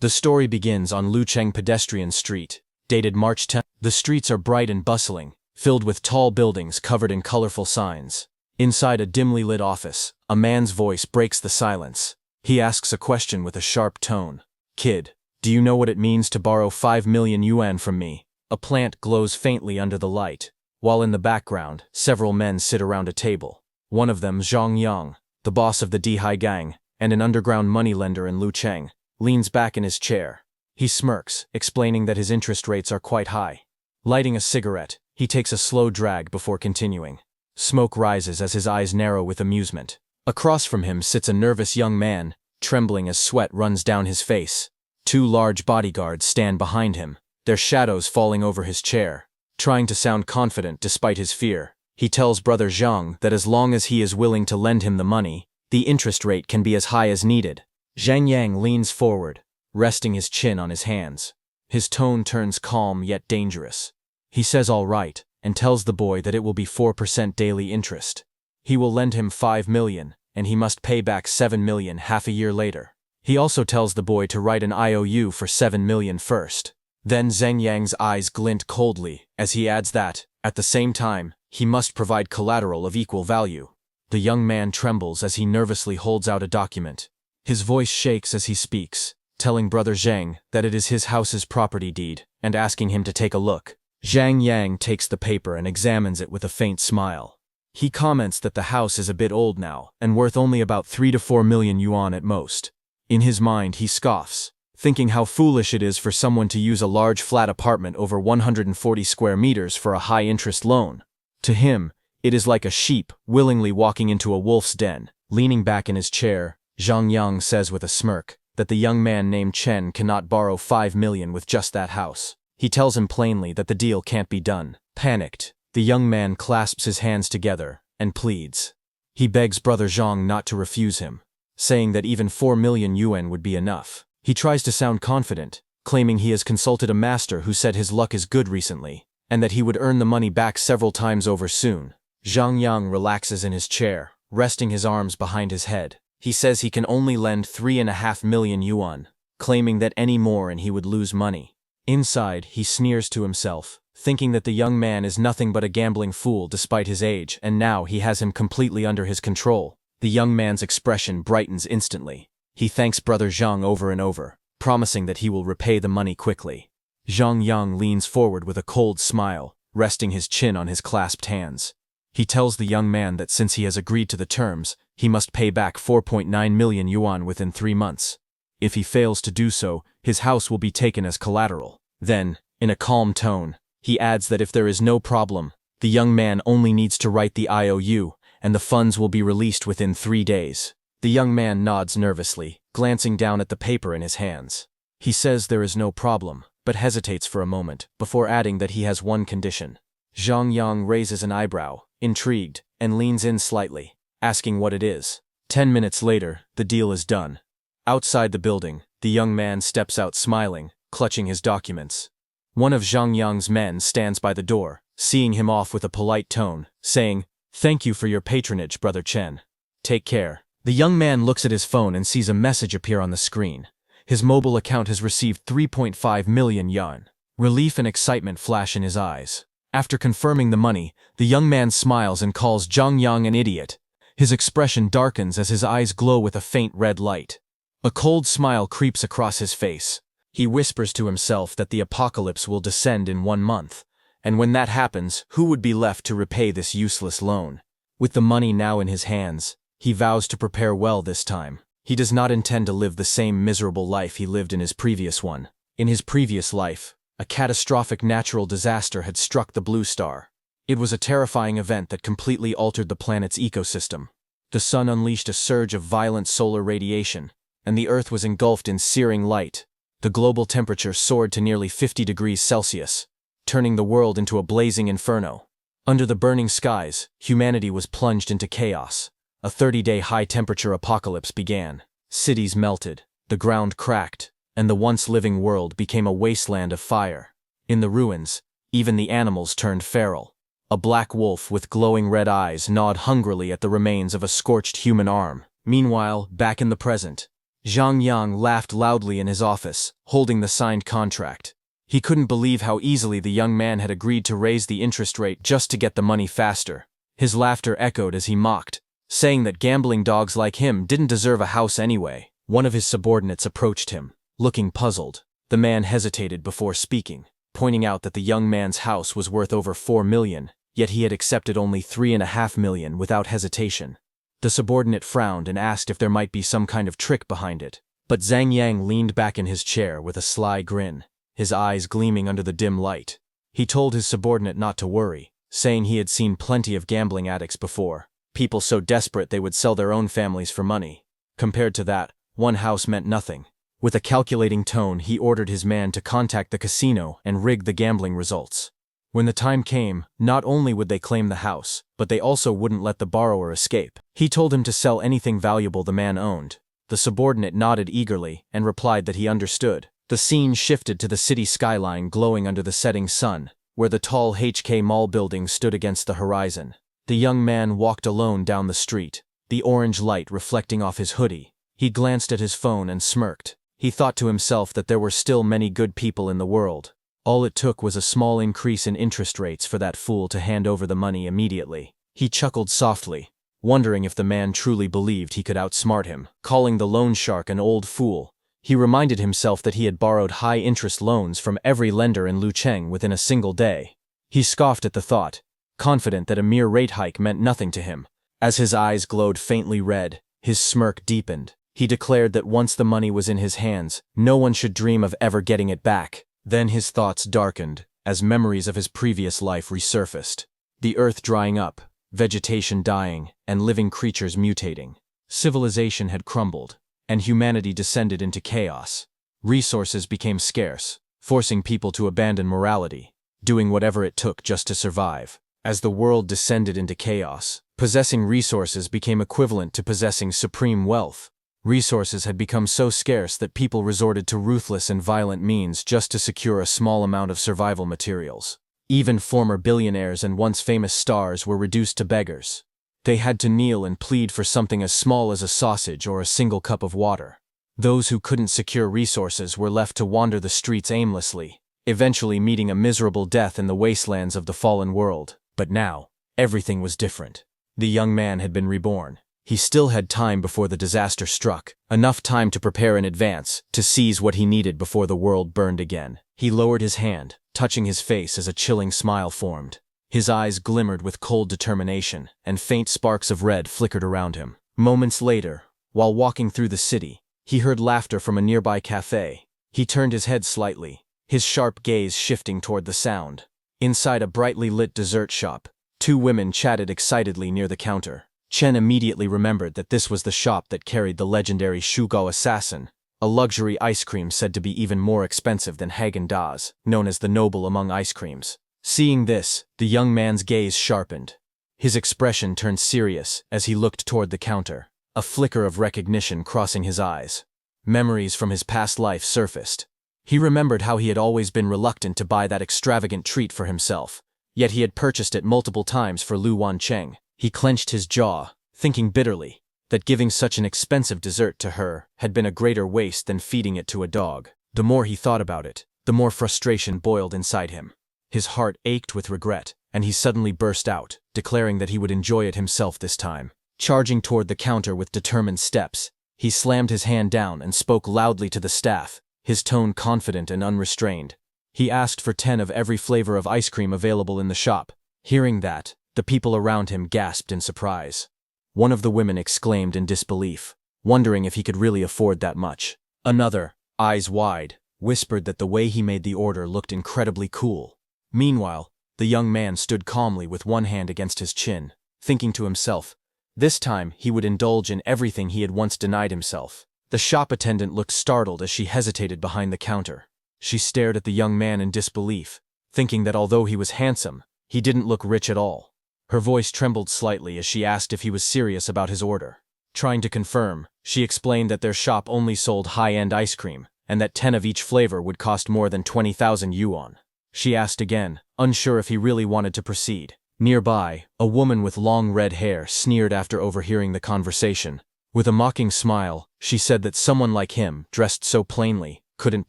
The story begins on Lucheng Pedestrian Street, dated March 10. The streets are bright and bustling, filled with tall buildings covered in colorful signs. Inside a dimly lit office, a man's voice breaks the silence. He asks a question with a sharp tone. "Kid, do you know what it means to borrow 5 million yuan from me?" A plant glows faintly under the light, while in the background, several men sit around a table. One of them, Zhang Yang, the boss of the Dihai gang, and an underground moneylender in Lucheng, leans back in his chair. He smirks, explaining that his interest rates are quite high. Lighting a cigarette, he takes a slow drag before continuing. Smoke rises as his eyes narrow with amusement. Across from him sits a nervous young man, trembling as sweat runs down his face. Two large bodyguards stand behind him, their shadows falling over his chair. Trying to sound confident despite his fear, he tells brother Zhang that as long as he is willing to lend him the money, the interest rate can be as high as needed. Zhang Yang leans forward, resting his chin on his hands. His tone turns calm yet dangerous. He says all right, and tells the boy that it will be 4% daily interest. He will lend him 5 million, and he must pay back 7 million half a year later. He also tells the boy to write an IOU for 7 million first. Then Zhang Yang's eyes glint coldly, as he adds that, at the same time, he must provide collateral of equal value. The young man trembles as he nervously holds out a document. His voice shakes as he speaks, telling brother Zhang that it is his house's property deed, and asking him to take a look. Zhang Yang takes the paper and examines it with a faint smile. He comments that the house is a bit old now, and worth only about 3 to 4 million yuan at most. In his mind, he scoffs, thinking how foolish it is for someone to use a large flat apartment over 140 square meters for a high-interest loan. To him, it is like a sheep willingly walking into a wolf's den. Leaning back in his chair, Zhang Yang says with a smirk that the young man named Chen cannot borrow 5 million with just that house. He tells him plainly that the deal can't be done. Panicked, the young man clasps his hands together and pleads. He begs brother Zhang not to refuse him, saying that even 4 million yuan would be enough. He tries to sound confident, claiming he has consulted a master who said his luck is good recently, and that he would earn the money back several times over soon. Zhang Yang relaxes in his chair, resting his arms behind his head. He says he can only lend 3.5 million yuan, claiming that any more and he would lose money. Inside, he sneers to himself, thinking that the young man is nothing but a gambling fool despite his age, and now he has him completely under his control. The young man's expression brightens instantly. He thanks brother Zhang over and over, promising that he will repay the money quickly. Zhang Yang leans forward with a cold smile, resting his chin on his clasped hands. He tells the young man that since he has agreed to the terms, he must pay back 4.9 million yuan within 3 months. If he fails to do so, his house will be taken as collateral. Then, in a calm tone, he adds that if there is no problem, the young man only needs to write the IOU, and the funds will be released within 3 days. The young man nods nervously, glancing down at the paper in his hands. He says there is no problem, but hesitates for a moment, before adding that he has one condition. Zhang Yang raises an eyebrow, intrigued, and leans in slightly, asking what it is. 10 minutes later, the deal is done. Outside the building, the young man steps out smiling, clutching his documents. One of Zhang Yang's men stands by the door, seeing him off with a polite tone, saying, "Thank you for your patronage, brother Chen. Take care." The young man looks at his phone and sees a message appear on the screen. His mobile account has received 3.5 million yuan. Relief and excitement flash in his eyes. After confirming the money, the young man smiles and calls Zhang Yang an idiot. His expression darkens as his eyes glow with a faint red light. A cold smile creeps across his face. He whispers to himself that the apocalypse will descend in 1 month, and when that happens, who would be left to repay this useless loan? With the money now in his hands, he vows to prepare well this time. He does not intend to live the same miserable life he lived in his previous one. In his previous life, a catastrophic natural disaster had struck the blue star. It was a terrifying event that completely altered the planet's ecosystem. The sun unleashed a surge of violent solar radiation, and the Earth was engulfed in searing light. The global temperature soared to nearly 50 degrees Celsius, turning the world into a blazing inferno. Under the burning skies, humanity was plunged into chaos. A 30-day high-temperature apocalypse began. Cities melted, the ground cracked, and the once living world became a wasteland of fire. In the ruins, even the animals turned feral. A black wolf with glowing red eyes gnawed hungrily at the remains of a scorched human arm. Meanwhile, back in the present, Zhang Yang laughed loudly in his office, holding the signed contract. He couldn't believe how easily the young man had agreed to raise the interest rate just to get the money faster. His laughter echoed as he mocked, saying that gambling dogs like him didn't deserve a house anyway. One of his subordinates approached him, looking puzzled. The man hesitated before speaking, pointing out that the young man's house was worth over 4 million, yet he had accepted only 3.5 million without hesitation. The subordinate frowned and asked if there might be some kind of trick behind it. But Zhang Yang leaned back in his chair with a sly grin, his eyes gleaming under the dim light. He told his subordinate not to worry, saying he had seen plenty of gambling addicts before, people so desperate they would sell their own families for money. Compared to that, one house meant nothing. With a calculating tone, he ordered his man to contact the casino and rig the gambling results. When the time came, not only would they claim the house, but they also wouldn't let the borrower escape. He told him to sell anything valuable the man owned. The subordinate nodded eagerly and replied that he understood. The scene shifted to the city skyline glowing under the setting sun, where the tall HK Mall building stood against the horizon. The young man walked alone down the street, the orange light reflecting off his hoodie. He glanced at his phone and smirked. He thought to himself that there were still many good people in the world. All it took was a small increase in interest rates for that fool to hand over the money immediately. He chuckled softly, wondering if the man truly believed he could outsmart him. Calling the loan shark an old fool, he reminded himself that he had borrowed high-interest loans from every lender in Lucheng within a single day. He scoffed at the thought, confident that a mere rate hike meant nothing to him. As his eyes glowed faintly red, his smirk deepened. He declared that once the money was in his hands, no one should dream of ever getting it back. Then his thoughts darkened, as memories of his previous life resurfaced. The earth drying up, vegetation dying, and living creatures mutating. Civilization had crumbled, and humanity descended into chaos. Resources became scarce, forcing people to abandon morality, doing whatever it took just to survive. As the world descended into chaos, possessing resources became equivalent to possessing supreme wealth. Resources had become so scarce that people resorted to ruthless and violent means just to secure a small amount of survival materials. Even former billionaires and once famous stars were reduced to beggars. They had to kneel and plead for something as small as a sausage or a single cup of water. Those who couldn't secure resources were left to wander the streets aimlessly, eventually meeting a miserable death in the wastelands of the fallen world. But now, everything was different. The young man had been reborn. He still had time before the disaster struck, enough time to prepare in advance, to seize what he needed before the world burned again. He lowered his hand, touching his face as a chilling smile formed. His eyes glimmered with cold determination, and faint sparks of red flickered around him. Moments later, while walking through the city, he heard laughter from a nearby cafe. He turned his head slightly, his sharp gaze shifting toward the sound. Inside a brightly lit dessert shop, two women chatted excitedly near the counter. Chen immediately remembered that this was the shop that carried the legendary Shugao assassin, a luxury ice cream said to be even more expensive than Haagen-Dazs, known as the noble among ice creams. Seeing this, the young man's gaze sharpened. His expression turned serious as he looked toward the counter, a flicker of recognition crossing his eyes. Memories from his past life surfaced. He remembered how he had always been reluctant to buy that extravagant treat for himself, yet he had purchased it multiple times for Lu Wanqing. He clenched his jaw, thinking bitterly that giving such an expensive dessert to her had been a greater waste than feeding it to a dog. The more he thought about it, the more frustration boiled inside him. His heart ached with regret, and he suddenly burst out, declaring that he would enjoy it himself this time. Charging toward the counter with determined steps, he slammed his hand down and spoke loudly to the staff, his tone confident and unrestrained. He asked for 10 of every flavor of ice cream available in the shop. Hearing that, the people around him gasped in surprise. One of the women exclaimed in disbelief, wondering if he could really afford that much. Another, eyes wide, whispered that the way he made the order looked incredibly cool. Meanwhile, the young man stood calmly with one hand against his chin, thinking to himself, this time he would indulge in everything he had once denied himself. The shop attendant looked startled as she hesitated behind the counter. She stared at the young man in disbelief, thinking that although he was handsome, he didn't look rich at all. Her voice trembled slightly as she asked if he was serious about his order. Trying to confirm, she explained that their shop only sold high-end ice cream, and that 10 of each flavor would cost more than 20,000 yuan. She asked again, unsure if he really wanted to proceed. Nearby, a woman with long red hair sneered after overhearing the conversation. With a mocking smile, she said that someone like him, dressed so plainly, couldn't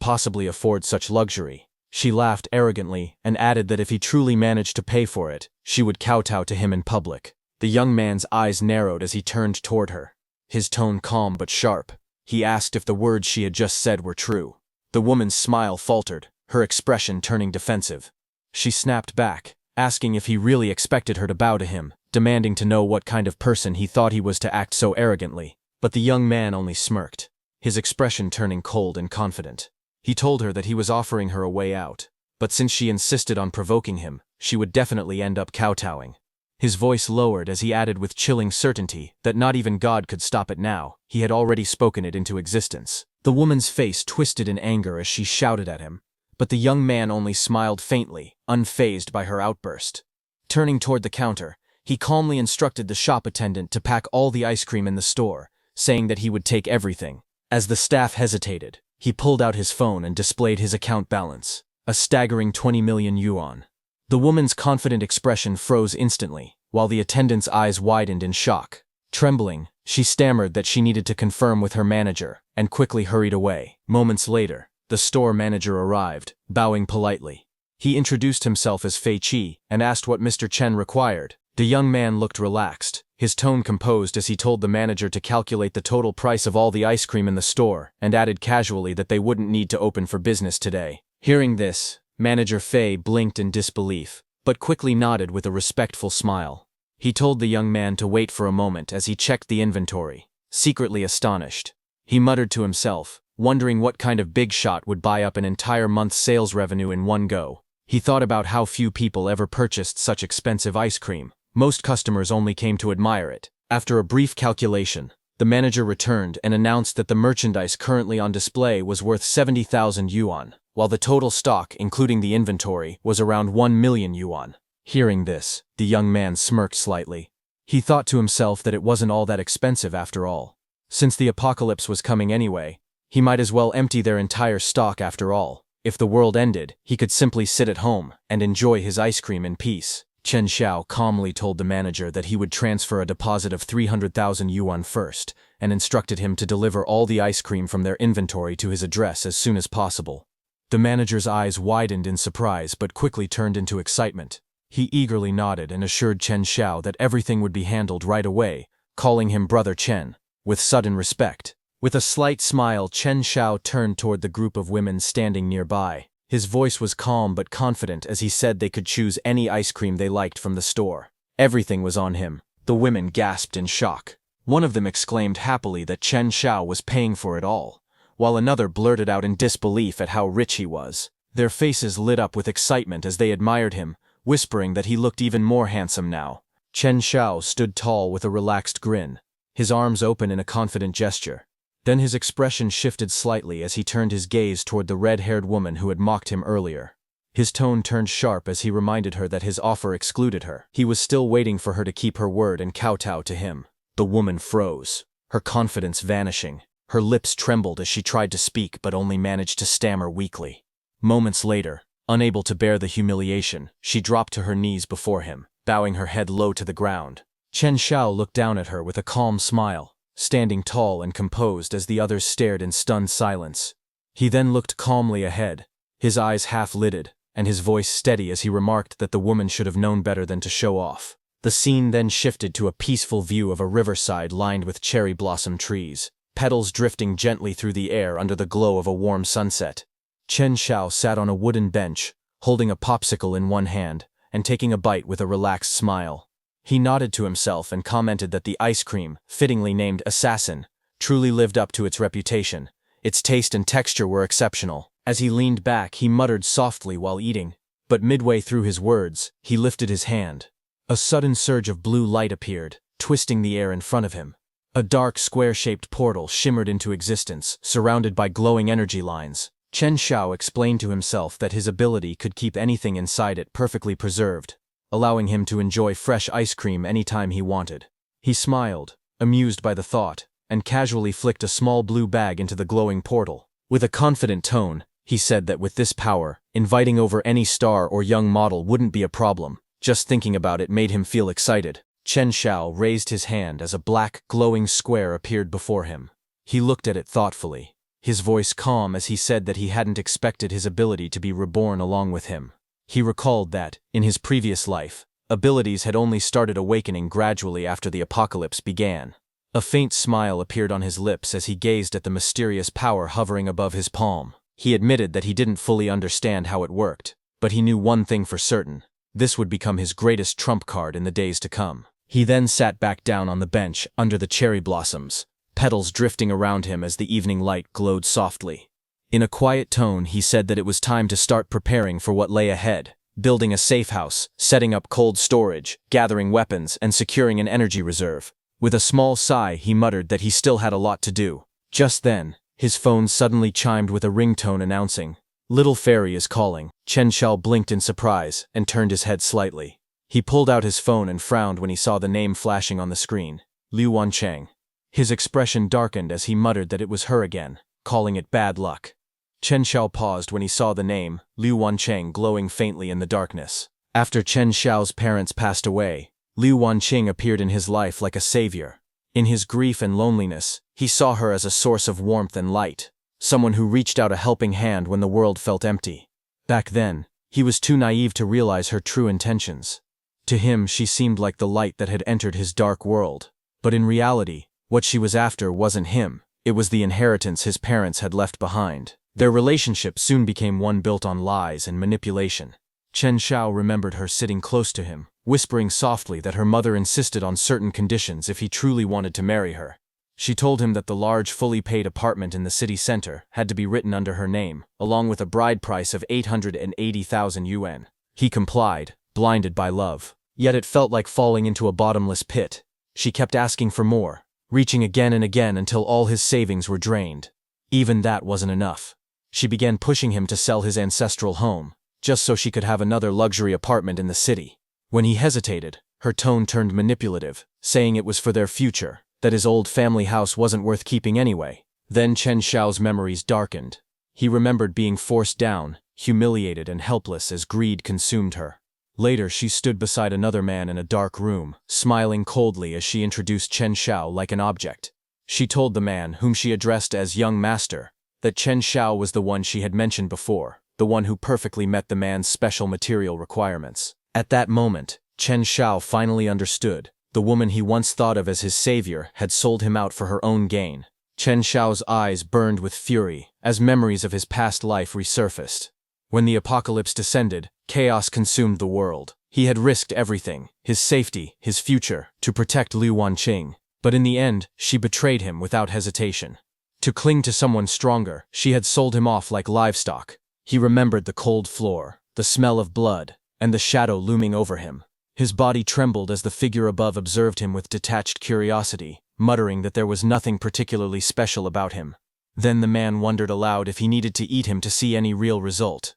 possibly afford such luxury. She laughed arrogantly and added that if he truly managed to pay for it, she would kowtow to him in public. The young man's eyes narrowed as he turned toward her. His tone calm but sharp. He asked if the words she had just said were true. The woman's smile faltered, her expression turning defensive. She snapped back, asking if he really expected her to bow to him, demanding to know what kind of person he thought he was to act so arrogantly. But the young man only smirked, his expression turning cold and confident. He told her that he was offering her a way out, but since she insisted on provoking him, she would definitely end up kowtowing. His voice lowered as he added with chilling certainty that not even God could stop it now, he had already spoken it into existence. The woman's face twisted in anger as she shouted at him, but the young man only smiled faintly, unfazed by her outburst. Turning toward the counter, he calmly instructed the shop attendant to pack all the ice cream in the store, saying that he would take everything. As the staff hesitated, he pulled out his phone and displayed his account balance, a staggering 20 million yuan. The woman's confident expression froze instantly, while the attendant's eyes widened in shock. Trembling, she stammered that she needed to confirm with her manager, and quickly hurried away. Moments later, the store manager arrived, bowing politely. He introduced himself as Fei Qi and asked what Mr. Chen required. The young man looked relaxed, his tone composed as he told the manager to calculate the total price of all the ice cream in the store and added casually that they wouldn't need to open for business today. Hearing this, Manager Fei blinked in disbelief, but quickly nodded with a respectful smile. He told the young man to wait for a moment as he checked the inventory, secretly astonished. He muttered to himself, wondering what kind of big shot would buy up an entire month's sales revenue in one go. He thought about how few people ever purchased such expensive ice cream. Most customers only came to admire it. After a brief calculation, the manager returned and announced that the merchandise currently on display was worth 70,000 yuan, while the total stock, including the inventory, was around 1 million yuan. Hearing this, the young man smirked slightly. He thought to himself that it wasn't all that expensive after all. Since the apocalypse was coming anyway, he might as well empty their entire stock after all. If the world ended, he could simply sit at home and enjoy his ice cream in peace. Chen Xiao calmly told the manager that he would transfer a deposit of 300,000 yuan first, and instructed him to deliver all the ice cream from their inventory to his address as soon as possible. The manager's eyes widened in surprise but quickly turned into excitement. He eagerly nodded and assured Chen Xiao that everything would be handled right away, calling him Brother Chen, with sudden respect. With a slight smile, Chen Xiao turned toward the group of women standing nearby. His voice was calm but confident as he said they could choose any ice cream they liked from the store. Everything was on him. The women gasped in shock. One of them exclaimed happily that Chen Xiao was paying for it all, while another blurted out in disbelief at how rich he was. Their faces lit up with excitement as they admired him, whispering that he looked even more handsome now. Chen Xiao stood tall with a relaxed grin, his arms open in a confident gesture. Then his expression shifted slightly as he turned his gaze toward the red-haired woman who had mocked him earlier. His tone turned sharp as he reminded her that his offer excluded her. He was still waiting for her to keep her word and kowtow to him. The woman froze, her confidence vanishing. Her lips trembled as she tried to speak but only managed to stammer weakly. Moments later, unable to bear the humiliation, she dropped to her knees before him, bowing her head low to the ground. Chen Xiao looked down at her with a calm smile, standing tall and composed as the others stared in stunned silence. He then looked calmly ahead, his eyes half-lidded, and his voice steady as he remarked that the woman should have known better than to show off. The scene then shifted to a peaceful view of a riverside lined with cherry blossom trees, petals drifting gently through the air under the glow of a warm sunset. Chen Xiao sat on a wooden bench, holding a popsicle in one hand, and taking a bite with a relaxed smile. He nodded to himself and commented that the ice cream, fittingly named Assassin, truly lived up to its reputation. Its taste and texture were exceptional. As he leaned back, he muttered softly while eating, but midway through his words, he lifted his hand. A sudden surge of blue light appeared, twisting the air in front of him. A dark, square-shaped portal shimmered into existence, surrounded by glowing energy lines. Chen Xiao explained to himself that his ability could keep anything inside it perfectly preserved, allowing him to enjoy fresh ice cream anytime he wanted. He smiled, amused by the thought, and casually flicked a small blue bag into the glowing portal. With a confident tone, he said that with this power, inviting over any star or young model wouldn't be a problem. Just thinking about it made him feel excited. Chen Xiao raised his hand as a black, glowing square appeared before him. He looked at it thoughtfully, his voice calm as he said that he hadn't expected his ability to be reborn along with him. He recalled that, in his previous life, abilities had only started awakening gradually after the apocalypse began. A faint smile appeared on his lips as he gazed at the mysterious power hovering above his palm. He admitted that he didn't fully understand how it worked, but he knew one thing for certain: this would become his greatest trump card in the days to come. He then sat back down on the bench under the cherry blossoms, petals drifting around him as the evening light glowed softly. In a quiet tone, he said that it was time to start preparing for what lay ahead, building a safe house, setting up cold storage, gathering weapons, and securing an energy reserve. With a small sigh, he muttered that he still had a lot to do. Just then, his phone suddenly chimed with a ringtone announcing, "Little Fairy is calling." Chen Xiao blinked in surprise and turned his head slightly. He pulled out his phone and frowned when he saw the name flashing on the screen, Lu Wanqing. His expression darkened as he muttered that it was her again, calling it bad luck. Chen Xiao paused when he saw the name, Lu Wanqing, glowing faintly in the darkness. After Chen Xiao's parents passed away, Lu Wanqing appeared in his life like a savior. In his grief and loneliness, he saw her as a source of warmth and light, someone who reached out a helping hand when the world felt empty. Back then, he was too naive to realize her true intentions. To him, she seemed like the light that had entered his dark world. But in reality, what she was after wasn't him, it was the inheritance his parents had left behind. Their relationship soon became one built on lies and manipulation. Chen Xiao remembered her sitting close to him, whispering softly that her mother insisted on certain conditions if he truly wanted to marry her. She told him that the large, fully paid apartment in the city center had to be written under her name, along with a bride price of 880,000 yuan. He complied, blinded by love. Yet it felt like falling into a bottomless pit. She kept asking for more, reaching again and again until all his savings were drained. Even that wasn't enough. She began pushing him to sell his ancestral home, just so she could have another luxury apartment in the city. When he hesitated, her tone turned manipulative, saying it was for their future, that his old family house wasn't worth keeping anyway. Then Chen Xiao's memories darkened. He remembered being forced down, humiliated and helpless as greed consumed her. Later, she stood beside another man in a dark room, smiling coldly as she introduced Chen Xiao like an object. She told the man, whom she addressed as young master, that Chen Xiao was the one she had mentioned before, the one who perfectly met the man's special material requirements. At that moment, Chen Xiao finally understood. The woman he once thought of as his savior had sold him out for her own gain. Chen Xiao's eyes burned with fury as memories of his past life resurfaced. When the apocalypse descended, chaos consumed the world. He had risked everything, his safety, his future, to protect Lu Wanqing. But in the end, she betrayed him without hesitation. To cling to someone stronger, she had sold him off like livestock. He remembered the cold floor, the smell of blood, and the shadow looming over him. His body trembled as the figure above observed him with detached curiosity, muttering that there was nothing particularly special about him. Then the man wondered aloud if he needed to eat him to see any real result.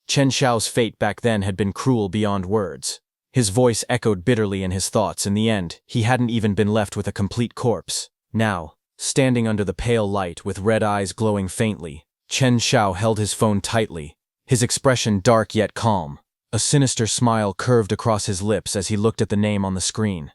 Chen Xiao's fate back then had been cruel beyond words. His voice echoed bitterly in his thoughts. In the end, he hadn't even been left with a complete corpse. Now, standing under the pale light with red eyes glowing faintly, Chen Xiao held his phone tightly, his expression dark yet calm. A sinister smile curved across his lips as he looked at the name on the screen.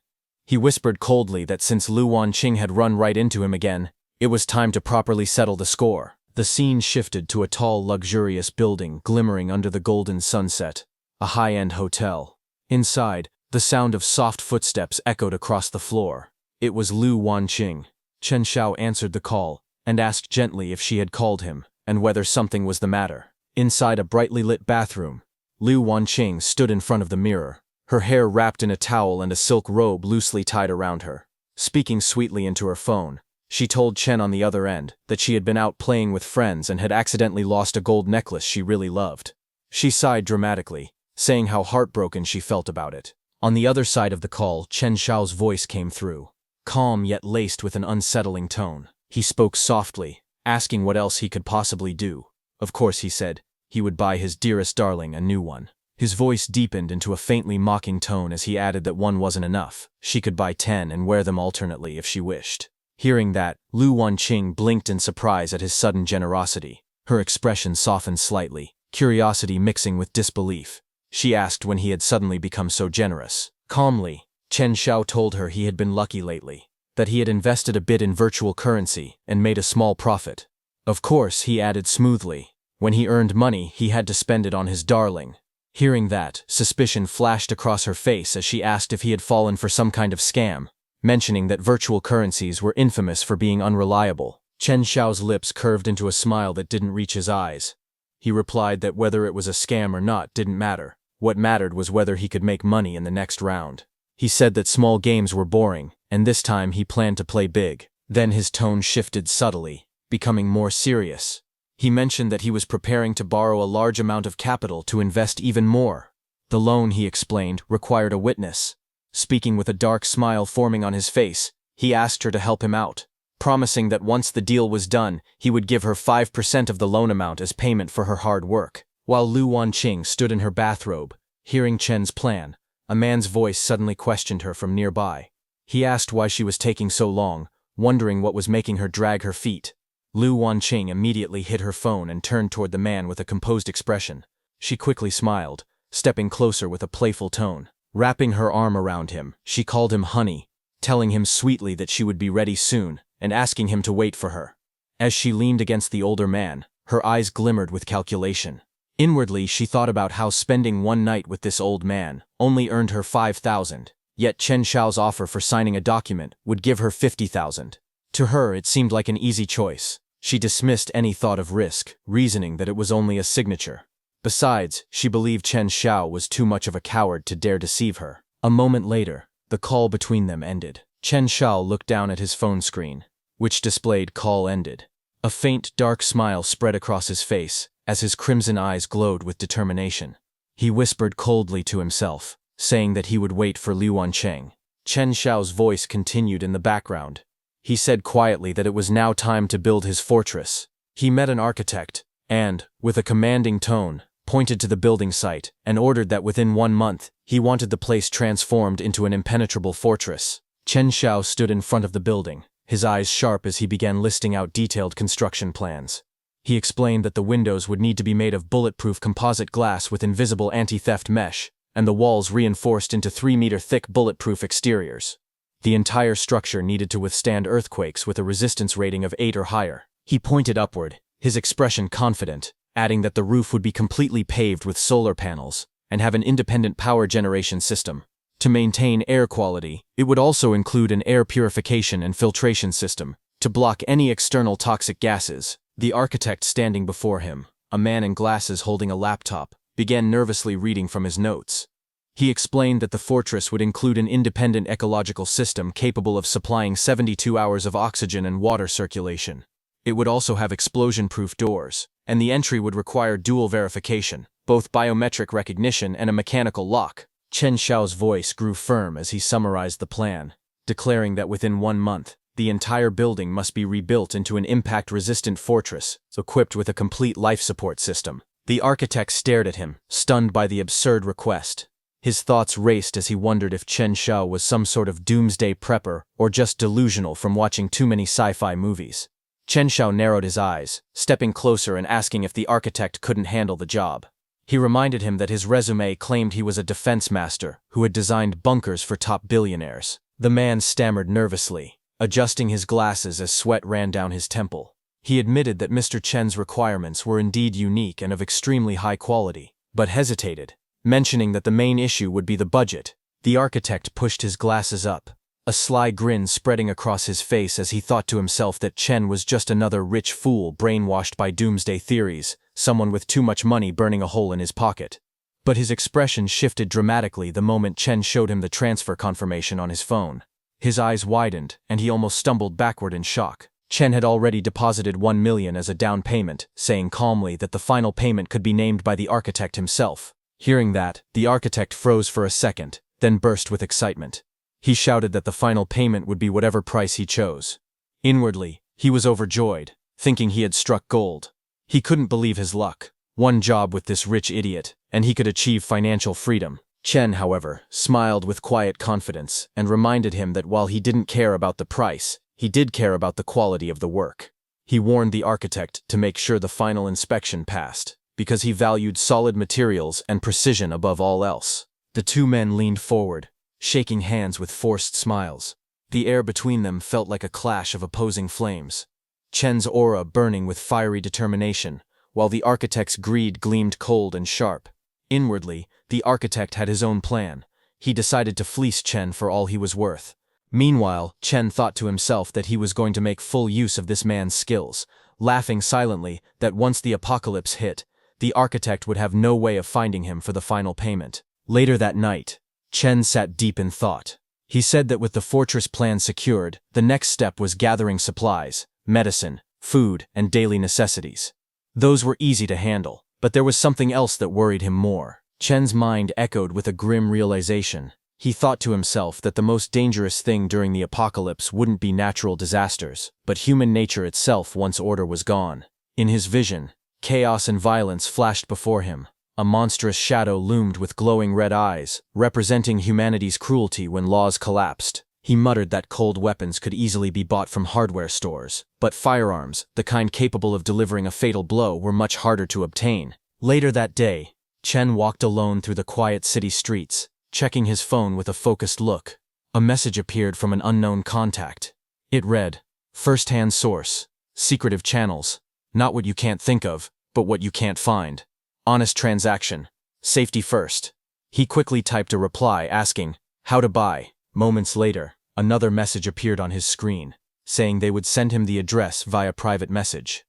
He whispered coldly that since Lu Wanqing had run right into him again, it was time to properly settle the score. The scene shifted to a tall, luxurious building glimmering under the golden sunset, a high-end hotel. Inside, the sound of soft footsteps echoed across the floor. It was Lu Wanqing. Chen Xiao answered the call and asked gently if she had called him and whether something was the matter. Inside a brightly lit bathroom, Lu Wanqing stood in front of the mirror, her hair wrapped in a towel and a silk robe loosely tied around her. Speaking sweetly into her phone, she told Chen on the other end that she had been out playing with friends and had accidentally lost a gold necklace she really loved. She sighed dramatically, saying how heartbroken she felt about it. On the other side of the call, Chen Xiao's voice came through, calm yet laced with an unsettling tone. He spoke softly, asking what else he could possibly do. Of course, he said, he would buy his dearest darling a new one. His voice deepened into a faintly mocking tone as he added that one wasn't enough. She could buy 10 and wear them alternately if she wished. Hearing that, Lu Wanqing blinked in surprise at his sudden generosity. Her expression softened slightly, curiosity mixing with disbelief. She asked when he had suddenly become so generous. Calmly, Chen Xiao told her he had been lucky lately, that he had invested a bit in virtual currency and made a small profit. Of course, he added smoothly, when he earned money, he had to spend it on his darling. Hearing that, suspicion flashed across her face as she asked if he had fallen for some kind of scam, mentioning that virtual currencies were infamous for being unreliable. Chen Xiao's lips curved into a smile that didn't reach his eyes. He replied that whether it was a scam or not didn't matter. What mattered was whether he could make money in the next round. He said that small games were boring, and this time he planned to play big. Then his tone shifted subtly, becoming more serious. He mentioned that he was preparing to borrow a large amount of capital to invest even more. The loan, he explained, required a witness. Speaking with a dark smile forming on his face, he asked her to help him out, promising that once the deal was done, he would give her 5% of the loan amount as payment for her hard work. While Lu Wanqing stood in her bathrobe, hearing Chen's plan, a man's voice suddenly questioned her from nearby. He asked why she was taking so long, wondering what was making her drag her feet. Lu Wanqing immediately hid her phone and turned toward the man with a composed expression. She quickly smiled, stepping closer with a playful tone. Wrapping her arm around him, she called him honey, telling him sweetly that she would be ready soon, and asking him to wait for her. As she leaned against the older man, her eyes glimmered with calculation. Inwardly, she thought about how spending one night with this old man only earned her 5,000, yet Chen Xiao's offer for signing a document would give her 50,000. To her, it seemed like an easy choice. She dismissed any thought of risk, reasoning that it was only a signature. Besides, she believed Chen Xiao was too much of a coward to dare deceive her. A moment later, the call between them ended. Chen Xiao looked down at his phone screen, which displayed call ended. A faint, dark smile spread across his face, as his crimson eyes glowed with determination. He whispered coldly to himself, saying that he would wait for Lu Wanqing. Chen Xiao's voice continued in the background. He said quietly that it was now time to build his fortress. He met an architect, and, with a commanding tone, pointed to the building site, and ordered that within 1 month, he wanted the place transformed into an impenetrable fortress. Chen Xiao stood in front of the building, his eyes sharp as he began listing out detailed construction plans. He explained that the windows would need to be made of bulletproof composite glass with invisible anti-theft mesh, and the walls reinforced into 3-meter-thick bulletproof exteriors. The entire structure needed to withstand earthquakes with a resistance rating of 8 or higher. He pointed upward, his expression confident, adding that the roof would be completely paved with solar panels and have an independent power generation system. To maintain air quality, it would also include an air purification and filtration system to block any external toxic gases. The architect standing before him, a man in glasses holding a laptop, began nervously reading from his notes. He explained that the fortress would include an independent ecological system capable of supplying 72 hours of oxygen and water circulation. It would also have explosion-proof doors, and the entry would require dual verification, both biometric recognition and a mechanical lock. Chen Xiao's voice grew firm as he summarized the plan, declaring that within 1 month, the entire building must be rebuilt into an impact-resistant fortress, equipped with a complete life support system. The architect stared at him, stunned by the absurd request. His thoughts raced as he wondered if Chen Xiao was some sort of doomsday prepper or just delusional from watching too many sci-fi movies. Chen Xiao narrowed his eyes, stepping closer and asking if the architect couldn't handle the job. He reminded him that his resume claimed he was a defense master who had designed bunkers for top billionaires. The man stammered nervously, adjusting his glasses as sweat ran down his temple. He admitted that Mr. Chen's requirements were indeed unique and of extremely high quality, but hesitated, mentioning that the main issue would be the budget. The architect pushed his glasses up, a sly grin spreading across his face as he thought to himself that Chen was just another rich fool brainwashed by doomsday theories, someone with too much money burning a hole in his pocket. But his expression shifted dramatically the moment Chen showed him the transfer confirmation on his phone. His eyes widened, and he almost stumbled backward in shock. Chen had already deposited 1 million as a down payment, saying calmly that the final payment could be named by the architect himself. Hearing that, the architect froze for a second, then burst with excitement. He shouted that the final payment would be whatever price he chose. Inwardly, he was overjoyed, thinking he had struck gold. He couldn't believe his luck. 1 job with this rich idiot, and he could achieve financial freedom. Chen, however, smiled with quiet confidence and reminded him that while he didn't care about the price, he did care about the quality of the work. He warned the architect to make sure the final inspection passed, because he valued solid materials and precision above all else. The 2 men leaned forward, shaking hands with forced smiles. The air between them felt like a clash of opposing flames. Chen's aura burning with fiery determination, while the architect's greed gleamed cold and sharp. Inwardly, the architect had his own plan. He decided to fleece Chen for all he was worth. Meanwhile, Chen thought to himself that he was going to make full use of this man's skills, laughing silently that once the apocalypse hit, the architect would have no way of finding him for the final payment. Later that night, Chen sat deep in thought. He said that with the fortress plan secured, the next step was gathering supplies, medicine, food, and daily necessities. Those were easy to handle, but there was something else that worried him more. Chen's mind echoed with a grim realization. He thought to himself that the most dangerous thing during the apocalypse wouldn't be natural disasters, but human nature itself once order was gone. In his vision, chaos and violence flashed before him. A monstrous shadow loomed with glowing red eyes, representing humanity's cruelty when laws collapsed. He muttered that cold weapons could easily be bought from hardware stores, but firearms, the kind capable of delivering a fatal blow, were much harder to obtain. Later that day, Chen walked alone through the quiet city streets, checking his phone with a focused look. A message appeared from an unknown contact. It read, "First-hand source, secretive channels, not what you can't think of, but what you can't find. Honest transaction, safety first." He quickly typed a reply asking, "How to buy?" Moments later, another message appeared on his screen, saying they would send him the address via private message.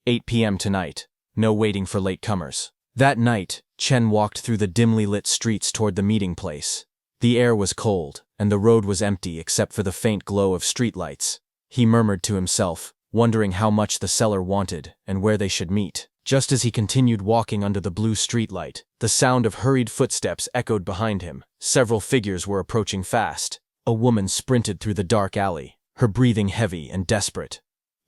8 p.m. tonight, no waiting for latecomers. That night, Chen walked through the dimly lit streets toward the meeting place. The air was cold, and the road was empty except for the faint glow of streetlights. He murmured to himself, wondering how much the seller wanted and where they should meet. Just as he continued walking under the blue streetlight, the sound of hurried footsteps echoed behind him. Several figures were approaching fast. A woman sprinted through the dark alley, her breathing heavy and desperate.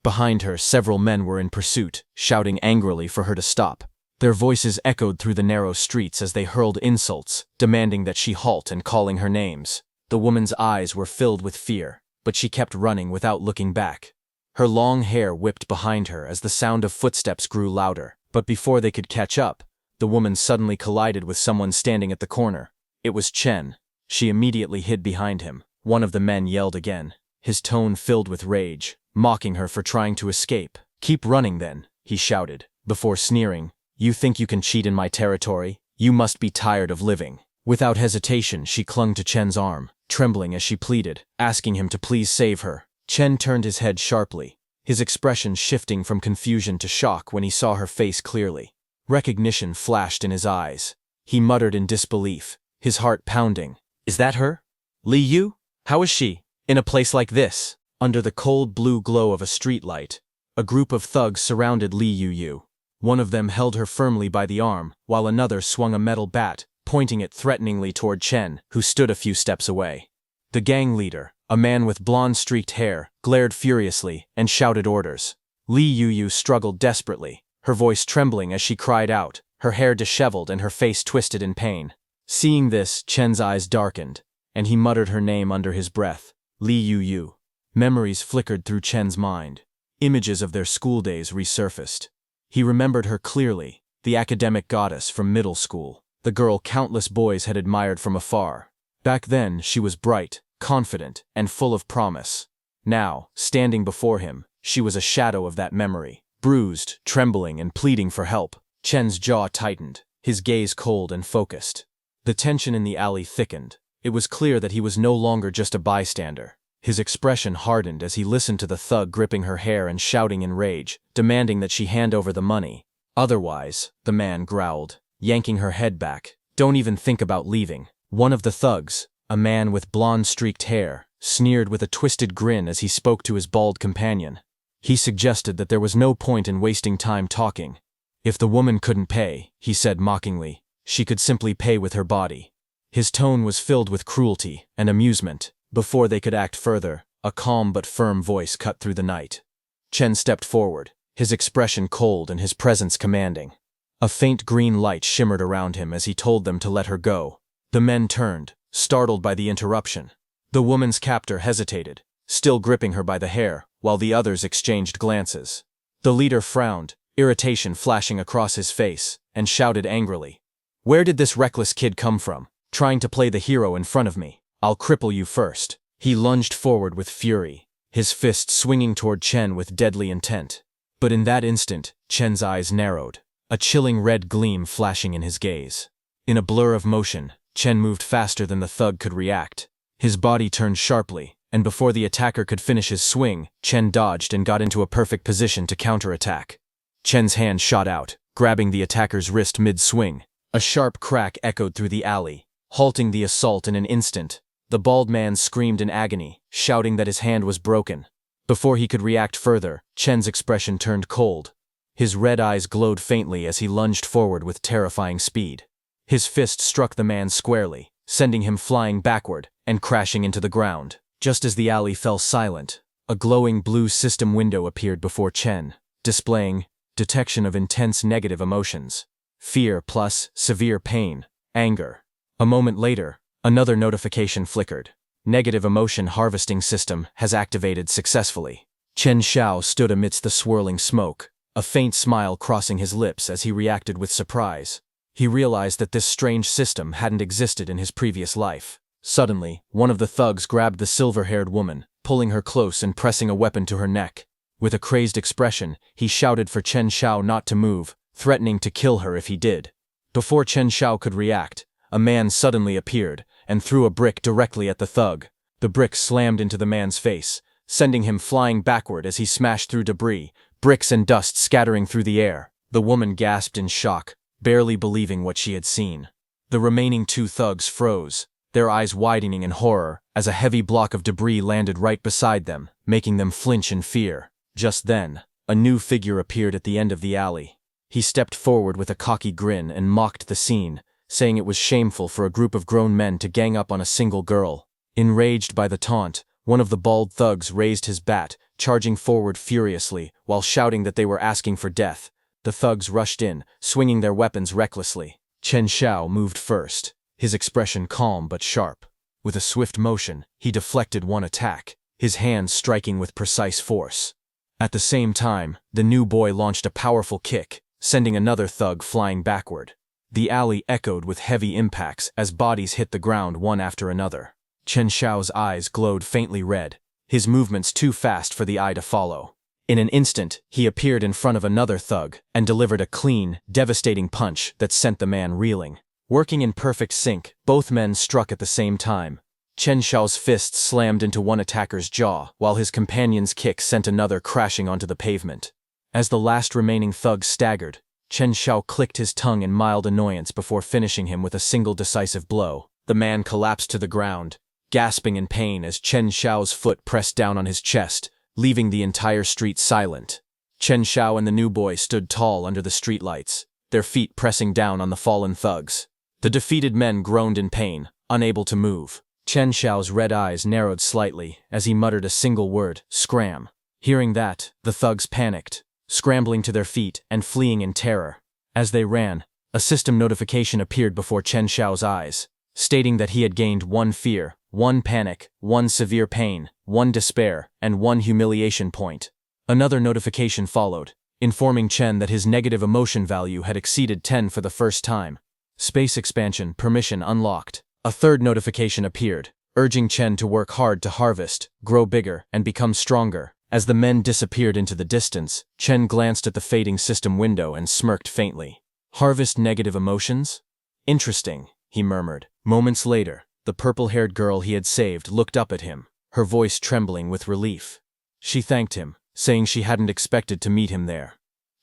Behind her, several men were in pursuit, shouting angrily for her to stop. Their voices echoed through the narrow streets as they hurled insults, demanding that she halt and calling her names. The woman's eyes were filled with fear, but she kept running without looking back. Her long hair whipped behind her as the sound of footsteps grew louder, but before they could catch up, the woman suddenly collided with someone standing at the corner. It was Chen. She immediately hid behind him. One of the men yelled again, his tone filled with rage, mocking her for trying to escape. "Keep running then," he shouted, before sneering, "You think you can cheat in my territory? You must be tired of living." Without hesitation, she clung to Chen's arm, trembling as she pleaded, asking him to please save her. Chen turned his head sharply, his expression shifting from confusion to shock when he saw her face clearly. Recognition flashed in his eyes. He muttered in disbelief, his heart pounding. "Is that her? Li Yu? How is she? In a place like this?" Under the cold blue glow of a streetlight, a group of thugs surrounded Li Yu. One of them held her firmly by the arm, while another swung a metal bat, pointing it threateningly toward Chen, who stood a few steps away. The gang leader, a man with blonde-streaked hair, glared furiously and shouted orders. Li Yu struggled desperately, her voice trembling as she cried out, her hair disheveled and her face twisted in pain. Seeing this, Chen's eyes darkened, and he muttered her name under his breath, Li Yu. Memories flickered through Chen's mind. Images of their school days resurfaced. He remembered her clearly, the academic goddess from middle school, the girl countless boys had admired from afar. Back then, she was bright, confident, and full of promise. Now, standing before him, she was a shadow of that memory, bruised, trembling, and pleading for help. Chen's jaw tightened, his gaze cold and focused. The tension in the alley thickened. It was clear that he was no longer just a bystander. His expression hardened as he listened to the thug gripping her hair and shouting in rage, demanding that she hand over the money. "Otherwise," the man growled, yanking her head back, "don't even think about leaving." One of the thugs, a man with blonde-streaked hair, sneered with a twisted grin as he spoke to his bald companion. He suggested that there was no point in wasting time talking. If the woman couldn't pay, he said mockingly, she could simply pay with her body. His tone was filled with cruelty and amusement. Before they could act further, a calm but firm voice cut through the night. Chen stepped forward, his expression cold and his presence commanding. A faint green light shimmered around him as he told them to let her go. The men turned, startled by the interruption. The woman's captor hesitated, still gripping her by the hair, while the others exchanged glances. The leader frowned, irritation flashing across his face, and shouted angrily, "Where did this reckless kid come from, trying to play the hero in front of me? I'll cripple you first. He lunged forward with fury, his fist swinging toward Chen with deadly intent. But in that instant, Chen's eyes narrowed, a chilling red gleam flashing in his gaze. In a blur of motion, Chen moved faster than the thug could react. His body turned sharply, and before the attacker could finish his swing, Chen dodged and got into a perfect position to counterattack. Chen's hand shot out, grabbing the attacker's wrist mid-swing. A sharp crack echoed through the alley, halting the assault in an instant. The bald man screamed in agony, shouting that his hand was broken. Before he could react further, Chen's expression turned cold. His red eyes glowed faintly as he lunged forward with terrifying speed. His fist struck the man squarely, sending him flying backward and crashing into the ground. Just as the alley fell silent, a glowing blue system window appeared before Chen, displaying detection of intense negative emotions. Fear plus severe pain, anger. A moment later, another notification flickered. Negative emotion harvesting system has activated successfully. Chen Xiao stood amidst the swirling smoke, a faint smile crossing his lips as he reacted with surprise. He realized that this strange system hadn't existed in his previous life. Suddenly, one of the thugs grabbed the silver-haired woman, pulling her close and pressing a weapon to her neck. With a crazed expression, he shouted for Chen Xiao not to move, threatening to kill her if he did. Before Chen Xiao could react, a man suddenly appeared and threw a brick directly at the thug. The brick slammed into the man's face, sending him flying backward as he smashed through debris, bricks and dust scattering through the air. The woman gasped in shock, barely believing what she had seen. The remaining two thugs froze, their eyes widening in horror as a heavy block of debris landed right beside them, making them flinch in fear. Just then, a new figure appeared at the end of the alley. He stepped forward with a cocky grin and mocked the scene, saying it was shameful for a group of grown men to gang up on a single girl. Enraged by the taunt, one of the bald thugs raised his bat, charging forward furiously while shouting that they were asking for death. The thugs rushed in, swinging their weapons recklessly. Chen Xiao moved first, his expression calm but sharp. With a swift motion, he deflected one attack, his hands striking with precise force. At the same time, the new boy launched a powerful kick, sending another thug flying backward. The alley echoed with heavy impacts as bodies hit the ground one after another. Chen Xiao's eyes glowed faintly red, his movements too fast for the eye to follow. In an instant, he appeared in front of another thug and delivered a clean, devastating punch that sent the man reeling. Working in perfect sync, both men struck at the same time. Chen Xiao's fist slammed into one attacker's jaw, while his companion's kick sent another crashing onto the pavement. As the last remaining thug staggered, Chen Xiao clicked his tongue in mild annoyance before finishing him with a single decisive blow. The man collapsed to the ground, gasping in pain as Chen Xiao's foot pressed down on his chest, leaving the entire street silent. Chen Xiao and the new boy stood tall under the streetlights, their feet pressing down on the fallen thugs. The defeated men groaned in pain, unable to move. Chen Xiao's red eyes narrowed slightly as he muttered a single word, "Scram." Hearing that, the thugs panicked, scrambling to their feet and fleeing in terror. As they ran, a system notification appeared before Chen Xiao's eyes, stating that he had gained 1 fear, 1 panic, 1 severe pain, 1 despair, and 1 humiliation point. Another notification followed, informing Chen that his negative emotion value had exceeded 10 for the first time. Space expansion permission unlocked. A third notification appeared, urging Chen to work hard to harvest, grow bigger, and become stronger. As the men disappeared into the distance, Chen glanced at the fading system window and smirked faintly. Harvest negative emotions? Interesting, he murmured. Moments later, the purple-haired girl he had saved looked up at him, her voice trembling with relief. She thanked him, saying she hadn't expected to meet him there.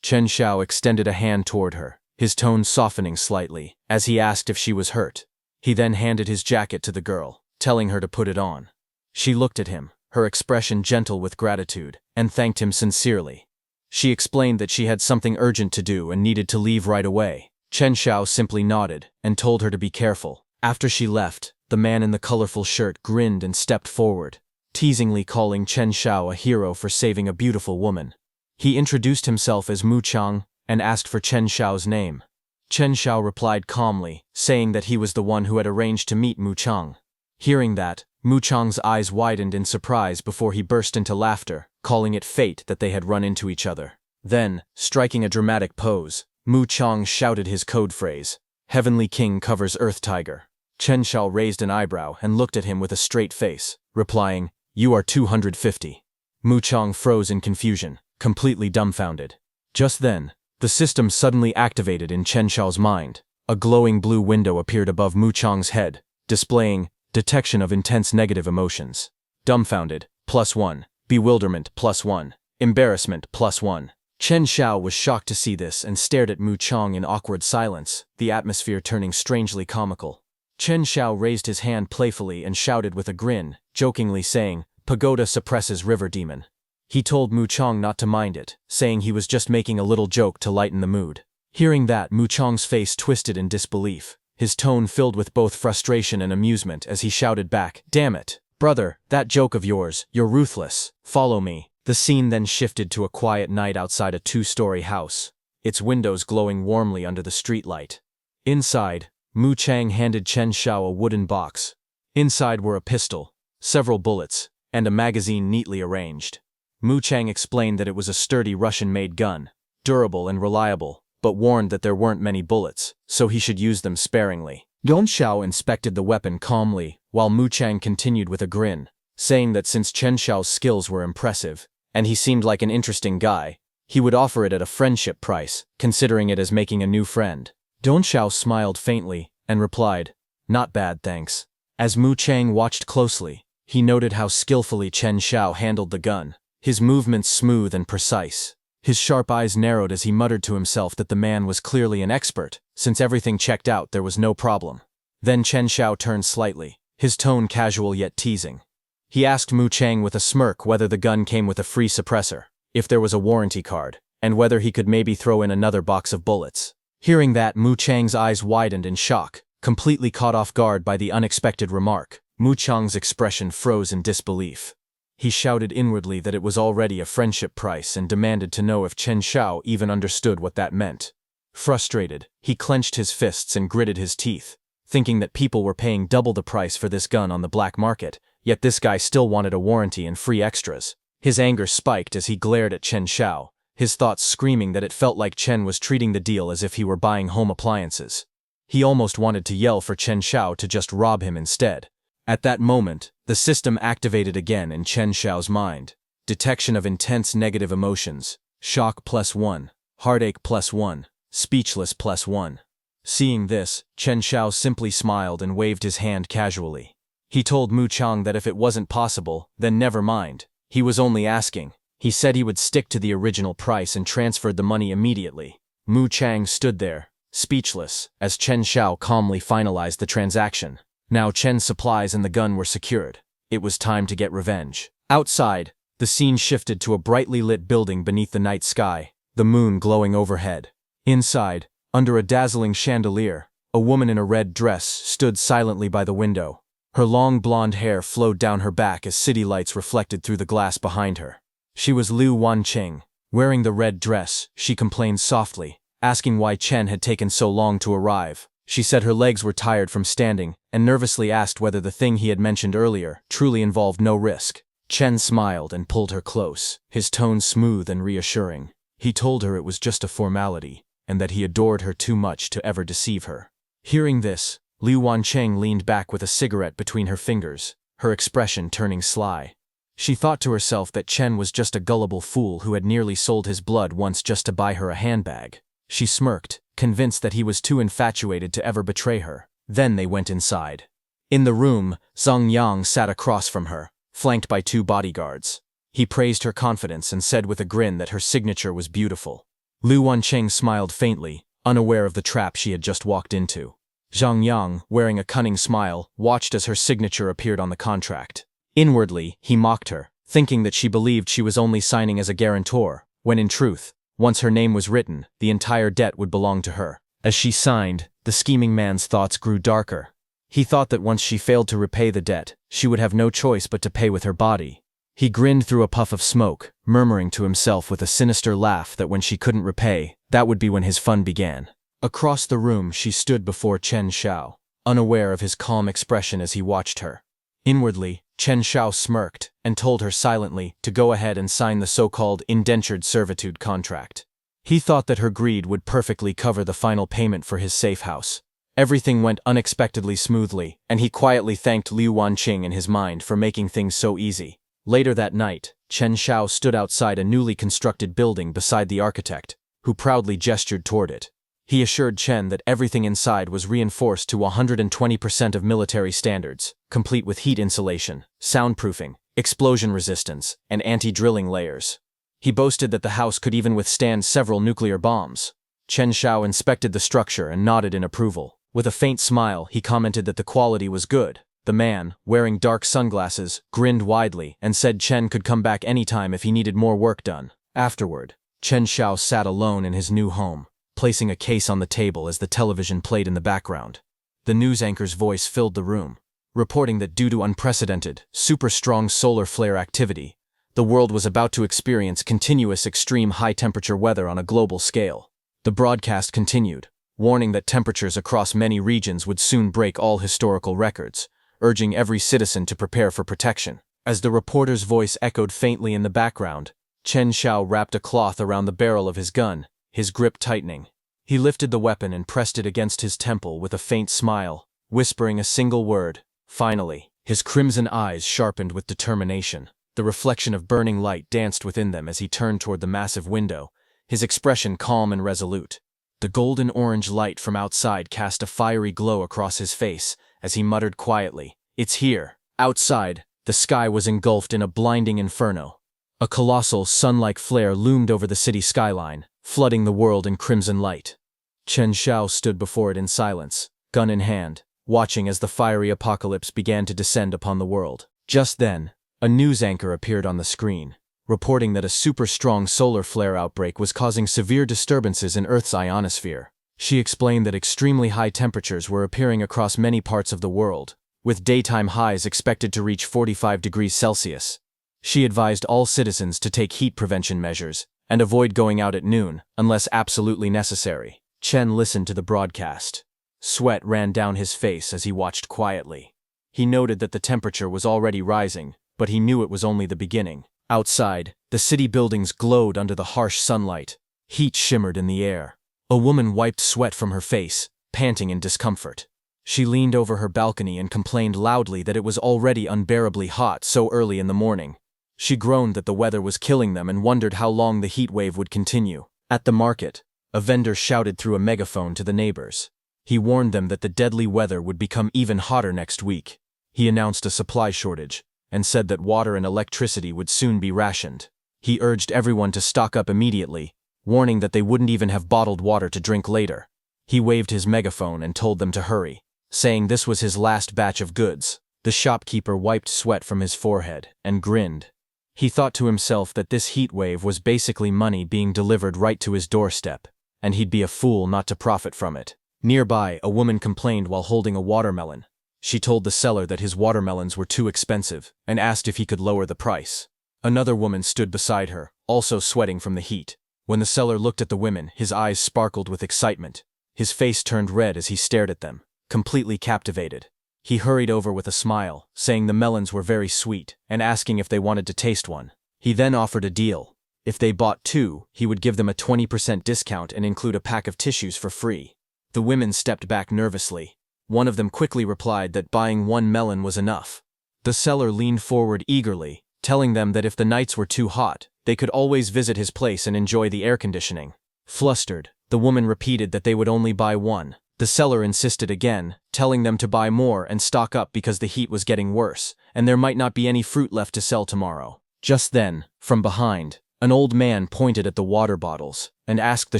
Chen Xiao extended a hand toward her, his tone softening slightly, as he asked if she was hurt. He then handed his jacket to the girl, telling her to put it on. She looked at him, her expression gentle with gratitude, and thanked him sincerely. She explained that she had something urgent to do and needed to leave right away. Chen Xiao simply nodded and told her to be careful. After she left, the man in the colorful shirt grinned and stepped forward, teasingly calling Chen Xiao a hero for saving a beautiful woman. He introduced himself as Mu Chang and asked for Chen Xiao's name. Chen Xiao replied calmly, saying that he was the one who had arranged to meet Mu Chang. Hearing that, Mu Chang's eyes widened in surprise before he burst into laughter, calling it fate that they had run into each other. Then, striking a dramatic pose, Mu Chang shouted his code phrase, "Heavenly King covers Earth Tiger." Chen Xiao raised an eyebrow and looked at him with a straight face, replying, "You are 250. Mu Chang froze in confusion, completely dumbfounded. Just then, the system suddenly activated in Chen Xiao's mind. A glowing blue window appeared above Mu Chang's head, displaying detection of intense negative emotions. Dumbfounded, +1. Bewilderment, +1. Embarrassment, +1. Chen Xiao was shocked to see this and stared at Mu Chang in awkward silence, the atmosphere turning strangely comical. Chen Xiao raised his hand playfully and shouted with a grin, jokingly saying, "Pagoda suppresses river demon." He told Mu Chang not to mind it, saying he was just making a little joke to lighten the mood. Hearing that, Mu Chang's face twisted in disbelief, his tone filled with both frustration and amusement as he shouted back, "Damn it, brother, that joke of yours, you're ruthless, follow me." The scene then shifted to a quiet night outside a 2-story house, its windows glowing warmly under the streetlight. Inside, Mu Chang handed Chen Xiao a wooden box. Inside were a pistol, several bullets, and a magazine neatly arranged. Mu Chang explained that it was a sturdy Russian-made gun, durable and reliable, but warned that there weren't many bullets, so he should use them sparingly. Chen Xiao inspected the weapon calmly, while Mu Chang continued with a grin, saying that since Chen Xiao's skills were impressive, and he seemed like an interesting guy, he would offer it at a friendship price, considering it as making a new friend. Chen Xiao smiled faintly and replied, "Not bad, thanks." As Mu Chang watched closely, he noted how skillfully Chen Xiao handled the gun, his movements smooth and precise. His sharp eyes narrowed as he muttered to himself that the man was clearly an expert. Since everything checked out, there was no problem. Then Chen Xiao turned slightly, his tone casual yet teasing. He asked Mu Chang with a smirk whether the gun came with a free suppressor, if there was a warranty card, and whether he could maybe throw in another box of bullets. Hearing that, Mu Chang's eyes widened in shock, completely caught off guard by the unexpected remark. Mu Chang's expression froze in disbelief. He shouted inwardly that it was already a friendship price and demanded to know if Chen Xiao even understood what that meant. Frustrated, he clenched his fists and gritted his teeth, thinking that people were paying double the price for this gun on the black market, yet this guy still wanted a warranty and free extras. His anger spiked as he glared at Chen Xiao, his thoughts screaming that it felt like Chen was treating the deal as if he were buying home appliances. He almost wanted to yell for Chen Xiao to just rob him instead. At that moment, the system activated again in Chen Xiao's mind. Detection of intense negative emotions, shock +1, heartache +1, speechless +1. Seeing this, Chen Xiao simply smiled and waved his hand casually. He told Mu Chang that if it wasn't possible, then never mind. He was only asking. He said he would stick to the original price and transferred the money immediately. Mu Chang stood there, speechless, as Chen Xiao calmly finalized the transaction. Now Chen's supplies and the gun were secured. It was time to get revenge. Outside, the scene shifted to a brightly lit building beneath the night sky, the moon glowing overhead. Inside, under a dazzling chandelier, a woman in a red dress stood silently by the window. Her long blonde hair flowed down her back as city lights reflected through the glass behind her. She was Lu Wanqing. Wearing the red dress, she complained softly, asking why Chen had taken so long to arrive. She said her legs were tired from standing, and nervously asked whether the thing he had mentioned earlier truly involved no risk. Chen smiled and pulled her close, his tone smooth and reassuring. He told her it was just a formality, and that he adored her too much to ever deceive her. Hearing this, Lu Wanqing leaned back with a cigarette between her fingers, her expression turning sly. She thought to herself that Chen was just a gullible fool who had nearly sold his blood once just to buy her a handbag. She smirked, convinced that he was too infatuated to ever betray her. Then they went inside. In the room, Zhang Yang sat across from her, flanked by 2 bodyguards. He praised her confidence and said with a grin that her signature was beautiful. Lu Wanqing smiled faintly, unaware of the trap she had just walked into. Zhang Yang, wearing a cunning smile, watched as her signature appeared on the contract. Inwardly, he mocked her, thinking that she believed she was only signing as a guarantor, when in truth, once her name was written, the entire debt would belong to her. As she signed, the scheming man's thoughts grew darker. He thought that once she failed to repay the debt, she would have no choice but to pay with her body. He grinned through a puff of smoke, murmuring to himself with a sinister laugh that when she couldn't repay, that would be when his fun began. Across the room, she stood before Chen Xiao, unaware of his calm expression as he watched her. Inwardly, Chen Xiao smirked and told her silently to go ahead and sign the so-called indentured servitude contract. He thought that her greed would perfectly cover the final payment for his safe house, Everything went unexpectedly smoothly, and he quietly thanked Lu Wanqing in his mind for making things so easy. Later that night, Chen Xiao stood outside a newly constructed building beside the architect, who proudly gestured toward it. He assured Chen that everything inside was reinforced to 120% of military standards, complete with heat insulation, soundproofing, explosion resistance, and anti-drilling layers. He boasted that the house could even withstand several nuclear bombs. Chen Xiao inspected the structure and nodded in approval. With a faint smile, he commented that the quality was good. The man, wearing dark sunglasses, grinned widely and said Chen could come back anytime if he needed more work done. Afterward, Chen Xiao sat alone in his new home, placing a case on the table as the television played in the background. The news anchor's voice filled the room, reporting that due to unprecedented, super-strong solar flare activity, the world was about to experience continuous extreme high-temperature weather on a global scale. The broadcast continued, warning that temperatures across many regions would soon break all historical records, urging every citizen to prepare for protection. As the reporter's voice echoed faintly in the background, Chen Xiao wrapped a cloth around the barrel of his gun, his grip tightening. He lifted the weapon and pressed it against his temple with a faint smile, whispering a single word, "Finally." His crimson eyes sharpened with determination. The reflection of burning light danced within them as he turned toward the massive window, his expression calm and resolute. The golden-orange light from outside cast a fiery glow across his face as he muttered quietly, "It's here." Outside, the sky was engulfed in a blinding inferno. A colossal, sun-like flare loomed over the city skyline, flooding the world in crimson light. Chen Xiao stood before it in silence, gun in hand, watching as the fiery apocalypse began to descend upon the world. Just then, a news anchor appeared on the screen, reporting that a super-strong solar flare outbreak was causing severe disturbances in Earth's ionosphere. She explained that extremely high temperatures were appearing across many parts of the world, with daytime highs expected to reach 45 degrees Celsius. She advised all citizens to take heat prevention measures and avoid going out at noon unless absolutely necessary. Chen listened to the broadcast. Sweat ran down his face as he watched quietly. He noted that the temperature was already rising, but he knew it was only the beginning. Outside, the city buildings glowed under the harsh sunlight. Heat shimmered in the air. A woman wiped sweat from her face, panting in discomfort. She leaned over her balcony and complained loudly that it was already unbearably hot so early in the morning. She groaned that the weather was killing them and wondered how long the heat wave would continue. At the market, a vendor shouted through a megaphone to the neighbors. He warned them that the deadly weather would become even hotter next week. He announced a supply shortage and said that water and electricity would soon be rationed. He urged everyone to stock up immediately, warning that they wouldn't even have bottled water to drink later. He waved his megaphone and told them to hurry, saying this was his last batch of goods. The shopkeeper wiped sweat from his forehead and grinned. He thought to himself that this heat wave was basically money being delivered right to his doorstep, and he'd be a fool not to profit from it. Nearby, a woman complained while holding a watermelon. She told the seller that his watermelons were too expensive and asked if he could lower the price. Another woman stood beside her, also sweating from the heat. When the seller looked at the women, his eyes sparkled with excitement. His face turned red as he stared at them, completely captivated. He hurried over with a smile, saying the melons were very sweet, and asking if they wanted to taste one. He then offered a deal. If they bought 2, he would give them a 20% discount and include a pack of tissues for free. The women stepped back nervously. One of them quickly replied that buying 1 melon was enough. The seller leaned forward eagerly, telling them that if the nights were too hot, they could always visit his place and enjoy the air conditioning. Flustered, the woman repeated that they would only buy 1. The seller insisted again, telling them to buy more and stock up because the heat was getting worse, and there might not be any fruit left to sell tomorrow. Just then, from behind, an old man pointed at the water bottles and asked the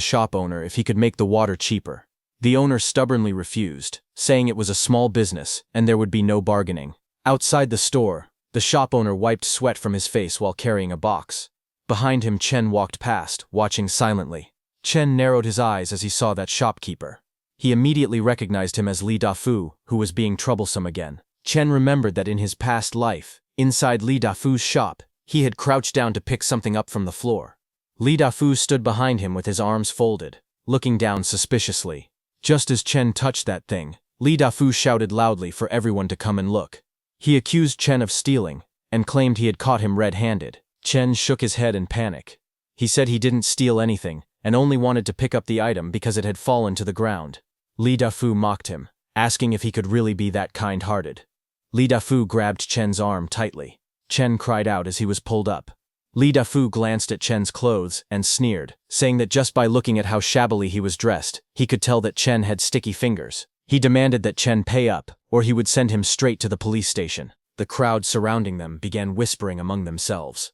shop owner if he could make the water cheaper. The owner stubbornly refused, saying it was a small business and there would be no bargaining. Outside the store, the shop owner wiped sweat from his face while carrying a box. Behind him, Chen walked past, watching silently. Chen narrowed his eyes as he saw that shopkeeper. He immediately recognized him as Li Dafu, who was being troublesome again. Chen remembered that in his past life, inside Li Dafu's shop, he had crouched down to pick something up from the floor. Li Dafu stood behind him with his arms folded, looking down suspiciously. Just as Chen touched that thing, Li Dafu shouted loudly for everyone to come and look. He accused Chen of stealing, and claimed he had caught him red-handed. Chen shook his head in panic. He said he didn't steal anything, and only wanted to pick up the item because it had fallen to the ground. Li Dafu mocked him, asking if he could really be that kind-hearted. Li Dafu grabbed Chen's arm tightly. Chen cried out as he was pulled up. Li Dafu glanced at Chen's clothes and sneered, saying that just by looking at how shabbily he was dressed, he could tell that Chen had sticky fingers. He demanded that Chen pay up, or he would send him straight to the police station. The crowd surrounding them began whispering among themselves.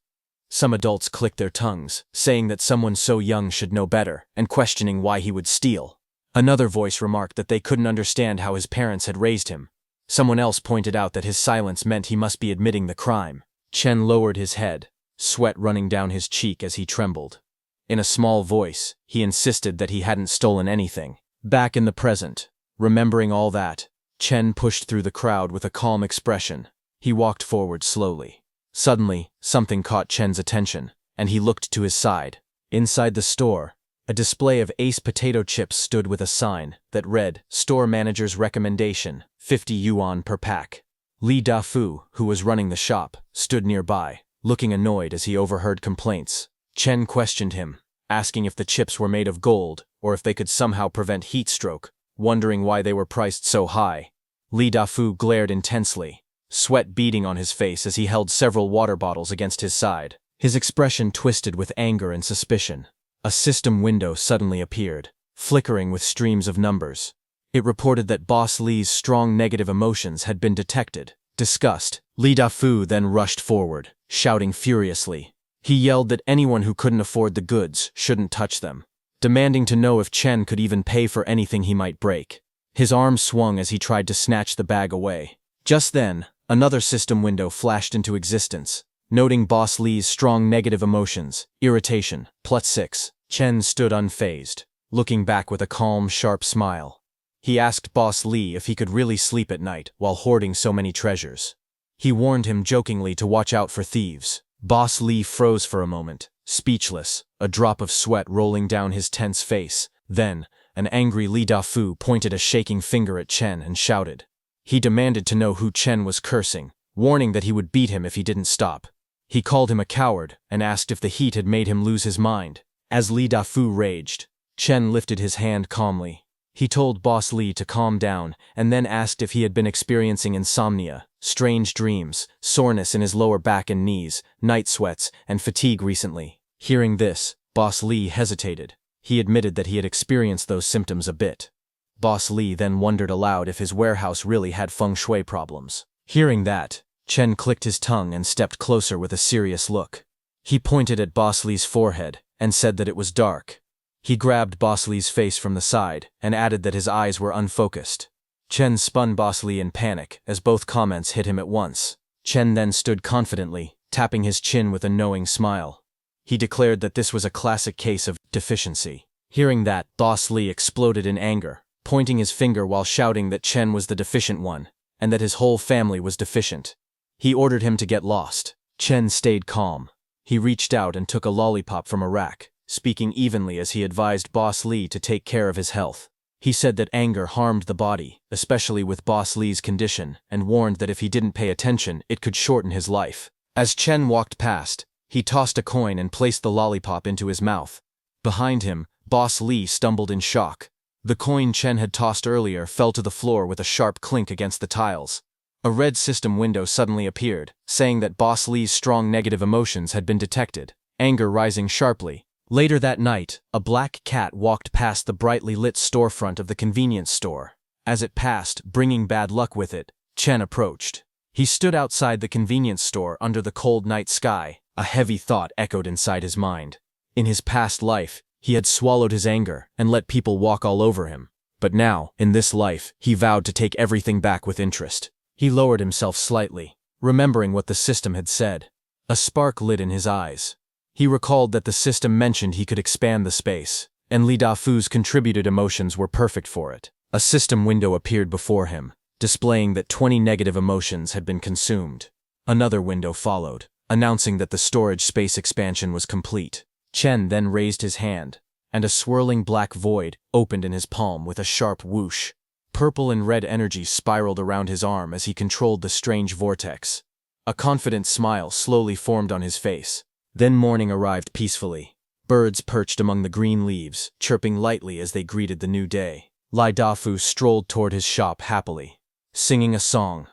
Some adults clicked their tongues, saying that someone so young should know better, and questioning why he would steal. Another voice remarked that they couldn't understand how his parents had raised him. Someone else pointed out that his silence meant he must be admitting the crime. Chen lowered his head, sweat running down his cheek as he trembled. In a small voice, he insisted that he hadn't stolen anything. Back in the present, remembering all that, Chen pushed through the crowd with a calm expression. He walked forward slowly. Suddenly, something caught Chen's attention, and he looked to his side. Inside the store, a display of Ace potato chips stood with a sign that read, "Store Manager's Recommendation, 50 yuan per pack." Li Dafu, who was running the shop, stood nearby, looking annoyed as he overheard complaints. Chen questioned him, asking if the chips were made of gold or if they could somehow prevent heat stroke, wondering why they were priced so high. Li Dafu glared intensely, sweat beading on his face as he held several water bottles against his side. His expression twisted with anger and suspicion. A system window suddenly appeared, flickering with streams of numbers. It reported that Boss Li's strong negative emotions had been detected. Disgust, Li Dafu then rushed forward, shouting furiously. He yelled that anyone who couldn't afford the goods shouldn't touch them, demanding to know if Chen could even pay for anything he might break. His arm swung as he tried to snatch the bag away. Just then, another system window flashed into existence, noting Boss Li's strong negative emotions, irritation, +6. Chen stood unfazed, looking back with a calm, sharp smile. He asked Boss Li if he could really sleep at night while hoarding so many treasures. He warned him jokingly to watch out for thieves. Boss Li froze for a moment, speechless, a drop of sweat rolling down his tense face. Then, an angry Li Dafu pointed a shaking finger at Chen and shouted. He demanded to know who Chen was cursing, warning that he would beat him if he didn't stop. He called him a coward and asked if the heat had made him lose his mind. As Li Dafu raged, Chen lifted his hand calmly. He told Boss Li to calm down and then asked if he had been experiencing insomnia, strange dreams, soreness in his lower back and knees, night sweats, and fatigue recently. Hearing this, Boss Li hesitated. He admitted that he had experienced those symptoms a bit. Boss Li then wondered aloud if his warehouse really had feng shui problems. Hearing that, Chen clicked his tongue and stepped closer with a serious look. He pointed at Boss Li's forehead and said that it was dark. He grabbed Boss Li's face from the side and added that his eyes were unfocused. Chen spun Boss Li in panic as both comments hit him at once. Chen then stood confidently, tapping his chin with a knowing smile. He declared that this was a classic case of deficiency. Hearing that, Boss Li exploded in anger, pointing his finger while shouting that Chen was the deficient one, and that his whole family was deficient. He ordered him to get lost. Chen stayed calm. He reached out and took a lollipop from a rack, speaking evenly as he advised Boss Li to take care of his health. He said that anger harmed the body, especially with Boss Li's condition, and warned that if he didn't pay attention, it could shorten his life. As Chen walked past, he tossed a coin and placed the lollipop into his mouth. Behind him, Boss Li stumbled in shock. The coin Chen had tossed earlier fell to the floor with a sharp clink against the tiles. A red system window suddenly appeared, saying that Boss Li's strong negative emotions had been detected, anger rising sharply. Later that night, a black cat walked past the brightly lit storefront of the convenience store. As it passed, bringing bad luck with it, Chen approached. He stood outside the convenience store under the cold night sky. A heavy thought echoed inside his mind. In his past life, he had swallowed his anger and let people walk all over him. But now, in this life, he vowed to take everything back with interest. He lowered himself slightly, remembering what the system had said. A spark lit in his eyes. He recalled that the system mentioned he could expand the space, and Li Dafu's contributed emotions were perfect for it. A system window appeared before him, displaying that 20 negative emotions had been consumed. Another window followed, announcing that the storage space expansion was complete. Chen then raised his hand, and a swirling black void opened in his palm with a sharp whoosh. Purple and red energy spiraled around his arm as he controlled the strange vortex. A confident smile slowly formed on his face. Then morning arrived peacefully. Birds perched among the green leaves, chirping lightly as they greeted the new day. Li Dafu strolled toward his shop happily, singing a song.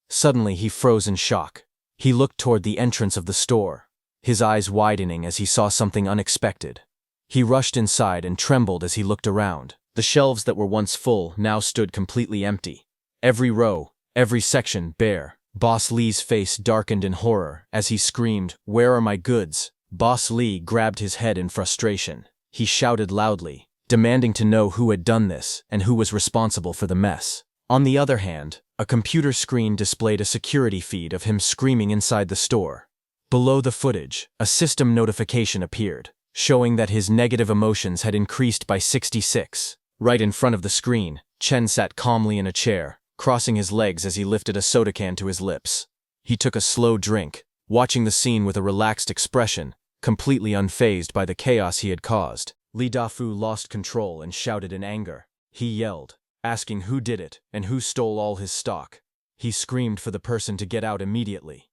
Suddenly he froze in shock. He looked toward the entrance of the store, his eyes widening as he saw something unexpected. He rushed inside and trembled as he looked around. The shelves that were once full now stood completely empty. Every row, every section bare. Boss Li's face darkened in horror as he screamed, "Where are my goods?" Boss Li grabbed his head in frustration. He shouted loudly, demanding to know who had done this and who was responsible for the mess. On the other hand, a computer screen displayed a security feed of him screaming inside the store. Below the footage, a system notification appeared, showing that his negative emotions had increased by 66. Right in front of the screen, Chen sat calmly in a chair, crossing his legs as he lifted a soda can to his lips. He took a slow drink, watching the scene with a relaxed expression, completely unfazed by the chaos he had caused. Li Dafu lost control and shouted in anger. He yelled, asking who did it and who stole all his stock. He screamed for the person to get out immediately.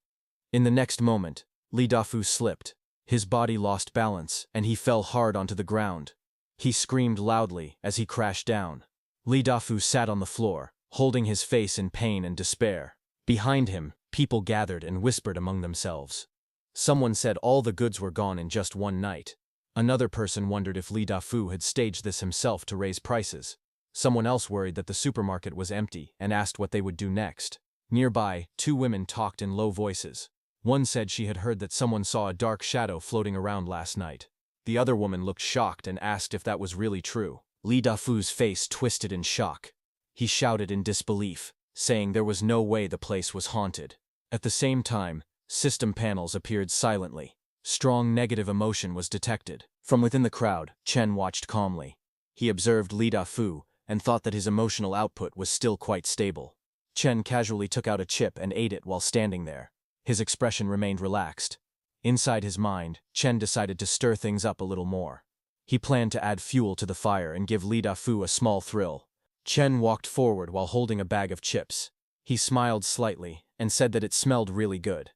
In the next moment, Li Dafu slipped. His body lost balance, and he fell hard onto the ground. He screamed loudly as he crashed down. Li Dafu sat on the floor, holding his face in pain and despair. Behind him, people gathered and whispered among themselves. Someone said all the goods were gone in just one night. Another person wondered if Li Dafu had staged this himself to raise prices. Someone else worried that the supermarket was empty and asked what they would do next. Nearby, two women talked in low voices. One said she had heard that someone saw a dark shadow floating around last night. The other woman looked shocked and asked if that was really true. Li Dafu's face twisted in shock. He shouted in disbelief, saying there was no way the place was haunted. At the same time, system panels appeared silently. Strong negative emotion was detected. From within the crowd, Chen watched calmly. He observed Li Dafu and thought that his emotional output was still quite stable. Chen casually took out a chip and ate it while standing there. His expression remained relaxed. Inside his mind, Chen decided to stir things up a little more. He planned to add fuel to the fire and give Li Dafu a small thrill. Chen walked forward while holding a bag of chips. He smiled slightly and said that it smelled really good.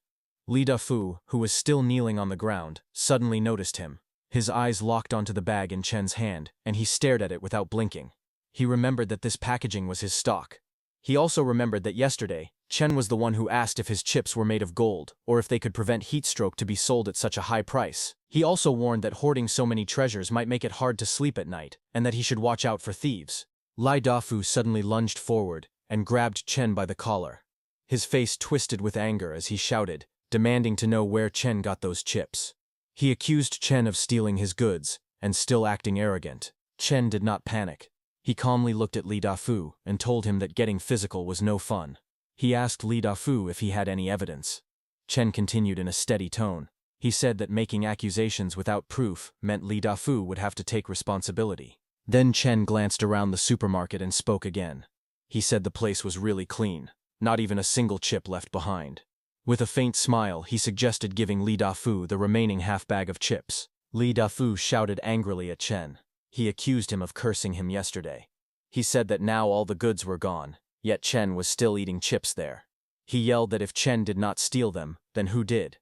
Li Dafu, who was still kneeling on the ground, suddenly noticed him. His eyes locked onto the bag in Chen's hand, and he stared at it without blinking. He remembered that this packaging was his stock. He also remembered that yesterday, Chen was the one who asked if his chips were made of gold, or if they could prevent heat stroke to be sold at such a high price. He also warned that hoarding so many treasures might make it hard to sleep at night, and that he should watch out for thieves. Li Dafu suddenly lunged forward and grabbed Chen by the collar. His face twisted with anger as he shouted, demanding to know where Chen got those chips. He accused Chen of stealing his goods, and still acting arrogant. Chen did not panic. He calmly looked at Li Dafu and told him that getting physical was no fun. He asked Li Dafu if he had any evidence. Chen continued in a steady tone. He said that making accusations without proof meant Li Dafu would have to take responsibility. Then Chen glanced around the supermarket and spoke again. He said the place was really clean, not even a single chip left behind. With a faint smile, he suggested giving Li Dafu the remaining half bag of chips. Li Dafu shouted angrily at Chen. He accused him of cursing him yesterday. He said that now all the goods were gone, yet Chen was still eating chips there. He yelled that if Chen did not steal them, then who did?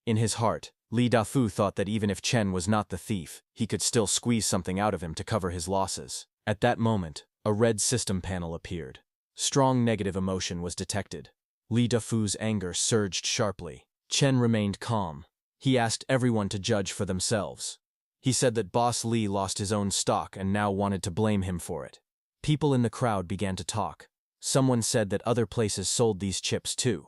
In his heart, Li Dafu thought that even if Chen was not the thief, he could still squeeze something out of him to cover his losses. At that moment, a red system panel appeared. Strong negative emotion was detected. Li Dafu's anger surged sharply. Chen remained calm. He asked everyone to judge for themselves. He said that Boss Li lost his own stock and now wanted to blame him for it. People in the crowd began to talk. Someone said that other places sold these chips too.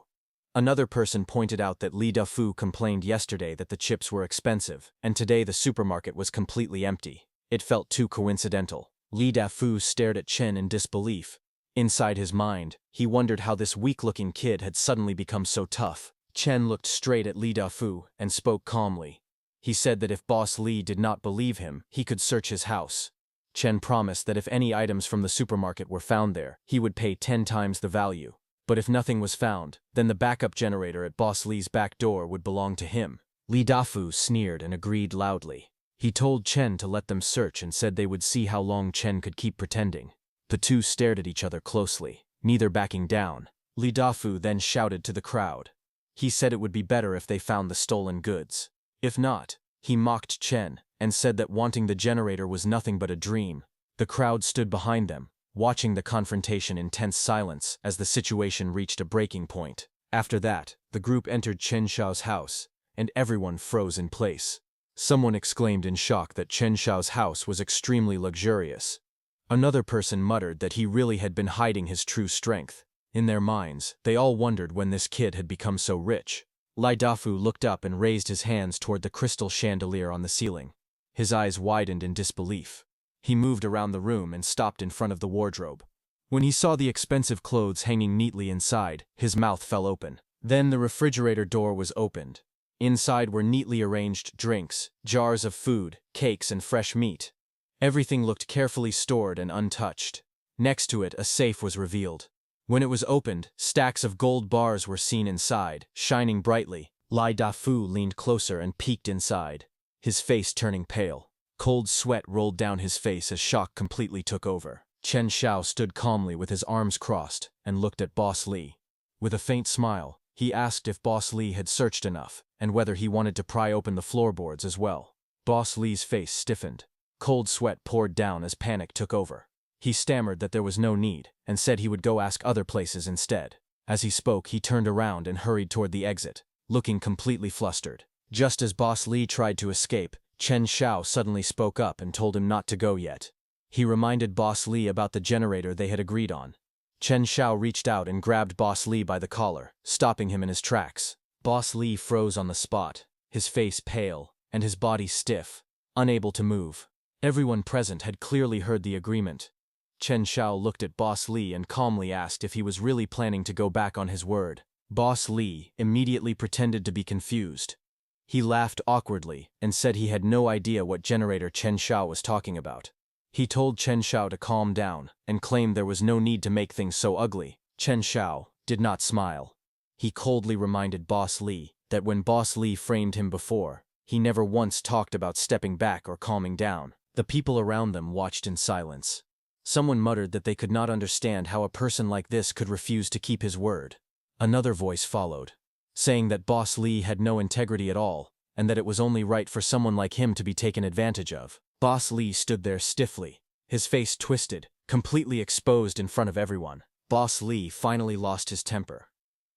Another person pointed out that Li Dafu complained yesterday that the chips were expensive, and today the supermarket was completely empty. It felt too coincidental. Li Dafu stared at Chen in disbelief. Inside his mind, he wondered how this weak-looking kid had suddenly become so tough. Chen looked straight at Li Dafu and spoke calmly. He said that if Boss Li did not believe him, he could search his house. Chen promised that if any items from the supermarket were found there, he would pay 10 times the value. But if nothing was found, then the backup generator at Boss Li's back door would belong to him. Li Dafu sneered and agreed loudly. He told Chen to let them search and said they would see how long Chen could keep pretending. The two stared at each other closely, neither backing down. Li Dafu then shouted to the crowd. He said it would be better if they found the stolen goods. If not, he mocked Chen and said that wanting the generator was nothing but a dream. The crowd stood behind them, watching the confrontation in tense silence as the situation reached a breaking point. After that, the group entered Chen Xiao's house, and everyone froze in place. Someone exclaimed in shock that Chen Xiao's house was extremely luxurious. Another person muttered that he really had been hiding his true strength. In their minds, they all wondered when this kid had become so rich. Lai Dafu looked up and raised his hands toward the crystal chandelier on the ceiling. His eyes widened in disbelief. He moved around the room and stopped in front of the wardrobe. When he saw the expensive clothes hanging neatly inside, his mouth fell open. Then the refrigerator door was opened. Inside were neatly arranged drinks, jars of food, cakes, and fresh meat. Everything looked carefully stored and untouched. Next to it, a safe was revealed. When it was opened, stacks of gold bars were seen inside, shining brightly. Lai Dafu leaned closer and peeked inside, his face turning pale. Cold sweat rolled down his face as shock completely took over. Chen Xiao stood calmly with his arms crossed and looked at Boss Li. With a faint smile, he asked if Boss Li had searched enough, and whether he wanted to pry open the floorboards as well. Boss Li's face stiffened. Cold sweat poured down as panic took over. He stammered that there was no need, and said he would go ask other places instead. As he spoke, he turned around and hurried toward the exit, looking completely flustered. Just as Boss Li tried to escape, Chen Xiao suddenly spoke up and told him not to go yet. He reminded Boss Li about the generator they had agreed on. Chen Xiao reached out and grabbed Boss Li by the collar, stopping him in his tracks. Boss Li froze on the spot, his face pale, and his body stiff, unable to move. Everyone present had clearly heard the agreement. Chen Xiao looked at Boss Li and calmly asked if he was really planning to go back on his word. Boss Li immediately pretended to be confused. He laughed awkwardly and said he had no idea what generator Chen Xiao was talking about. He told Chen Xiao to calm down and claimed there was no need to make things so ugly. Chen Xiao did not smile. He coldly reminded Boss Li that when Boss Li framed him before, he never once talked about stepping back or calming down. The people around them watched in silence. Someone muttered that they could not understand how a person like this could refuse to keep his word. Another voice followed, saying that Boss Li had no integrity at all, and that it was only right for someone like him to be taken advantage of. Boss Li stood there stiffly, his face twisted, completely exposed in front of everyone. Boss Li finally lost his temper.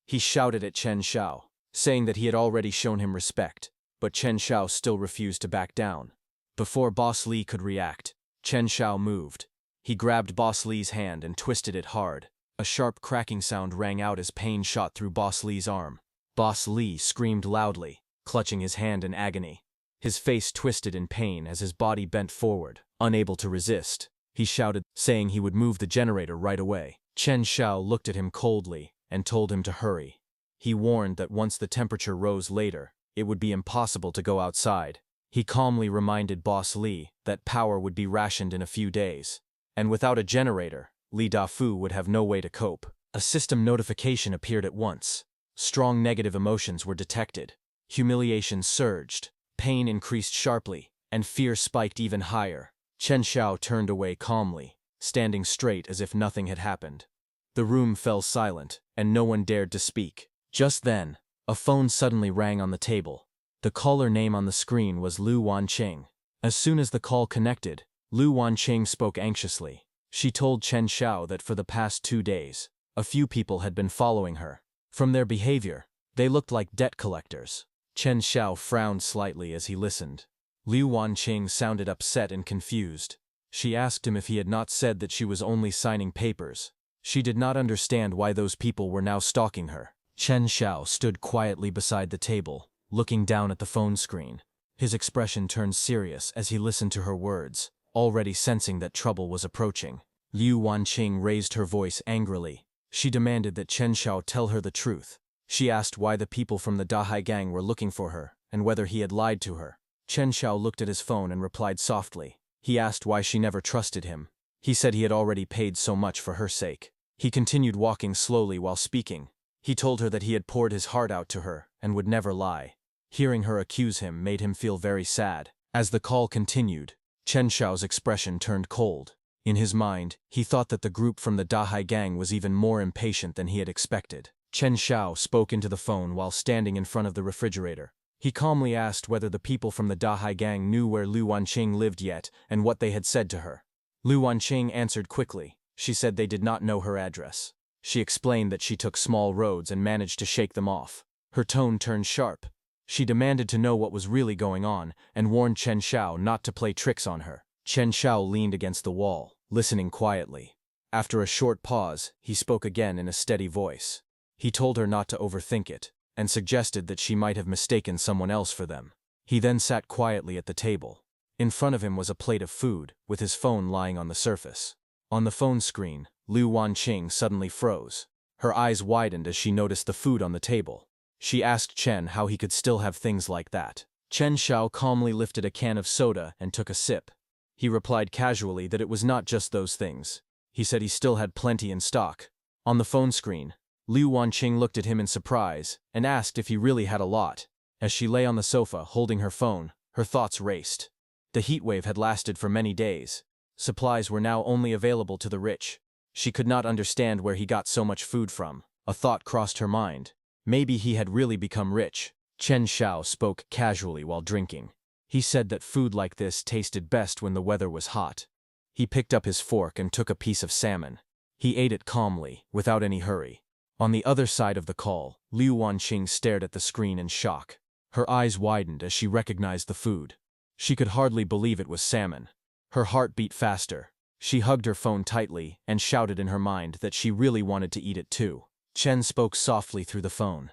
He shouted at Chen Xiao, saying that he had already shown him respect, but Chen Xiao still refused to back down. Before Boss Li could react, Chen Xiao moved. He grabbed Boss Li's hand and twisted it hard. A sharp cracking sound rang out as pain shot through Boss Li's arm. Boss Li screamed loudly, clutching his hand in agony. His face twisted in pain as his body bent forward, unable to resist. He shouted, saying he would move the generator right away. Chen Xiao looked at him coldly and told him to hurry. He warned that once the temperature rose later, it would be impossible to go outside. He calmly reminded Boss Li that power would be rationed in a few days, and without a generator, Li Dafu would have no way to cope. A system notification appeared at once. Strong negative emotions were detected. Humiliation surged, pain increased sharply, and fear spiked even higher. Chen Xiao turned away calmly, standing straight as if nothing had happened. The room fell silent, and no one dared to speak. Just then, a phone suddenly rang on the table. The caller name on the screen was Lu Wanqing. As soon as the call connected, Lu Wanqing spoke anxiously. She told Chen Xiao that for the past 2 days, a few people had been following her. From their behavior, they looked like debt collectors. Chen Xiao frowned slightly as he listened. Lu Wanqing sounded upset and confused. She asked him if he had not said that she was only signing papers. She did not understand why those people were now stalking her. Chen Xiao stood quietly beside the table, looking down at the phone screen. His expression turned serious as he listened to her words, already sensing that trouble was approaching. Lu Wanqing raised her voice angrily. She demanded that Chen Xiao tell her the truth. She asked why the people from the Dahai gang were looking for her, and whether he had lied to her. Chen Xiao looked at his phone and replied softly. He asked why she never trusted him. He said he had already paid so much for her sake. He continued walking slowly while speaking. He told her that he had poured his heart out to her and would never lie. Hearing her accuse him made him feel very sad. As the call continued, Chen Xiao's expression turned cold. In his mind, he thought that the group from the Dahai gang was even more impatient than he had expected. Chen Xiao spoke into the phone while standing in front of the refrigerator. He calmly asked whether the people from the Dahai gang knew where Lu Wanqing lived yet and what they had said to her. Lu Wanqing answered quickly. She said they did not know her address. She explained that she took small roads and managed to shake them off. Her tone turned sharp. She demanded to know what was really going on and warned Chen Xiao not to play tricks on her. Chen Xiao leaned against the wall, listening quietly. After a short pause, he spoke again in a steady voice. He told her not to overthink it, and suggested that she might have mistaken someone else for them. He then sat quietly at the table. In front of him was a plate of food, with his phone lying on the surface. On the phone screen, Lu Wanqing suddenly froze. Her eyes widened as she noticed the food on the table. She asked Chen how he could still have things like that. Chen Xiao calmly lifted a can of soda and took a sip. He replied casually that it was not just those things. He said he still had plenty in stock. On the phone screen, Lu Wanqing looked at him in surprise and asked if he really had a lot. As she lay on the sofa holding her phone, her thoughts raced. The heatwave had lasted for many days. Supplies were now only available to the rich. She could not understand where he got so much food from. A thought crossed her mind. Maybe he had really become rich. Chen Xiao spoke casually while drinking. He said that food like this tasted best when the weather was hot. He picked up his fork and took a piece of salmon. He ate it calmly, without any hurry. On the other side of the call, Lu Wanqing stared at the screen in shock. Her eyes widened as she recognized the food. She could hardly believe it was salmon. Her heart beat faster. She hugged her phone tightly and shouted in her mind that she really wanted to eat it too. Chen spoke softly through the phone.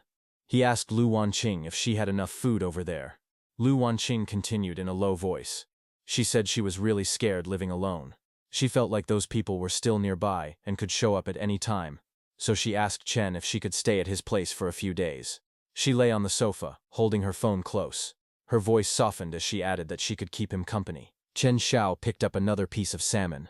He asked Lu Wanqing if she had enough food over there. Lu Wanqing continued in a low voice. She said she was really scared living alone. She felt like those people were still nearby and could show up at any time. So she asked Chen if she could stay at his place for a few days. She lay on the sofa, holding her phone close. Her voice softened as she added that she could keep him company. Chen Xiao picked up another piece of salmon.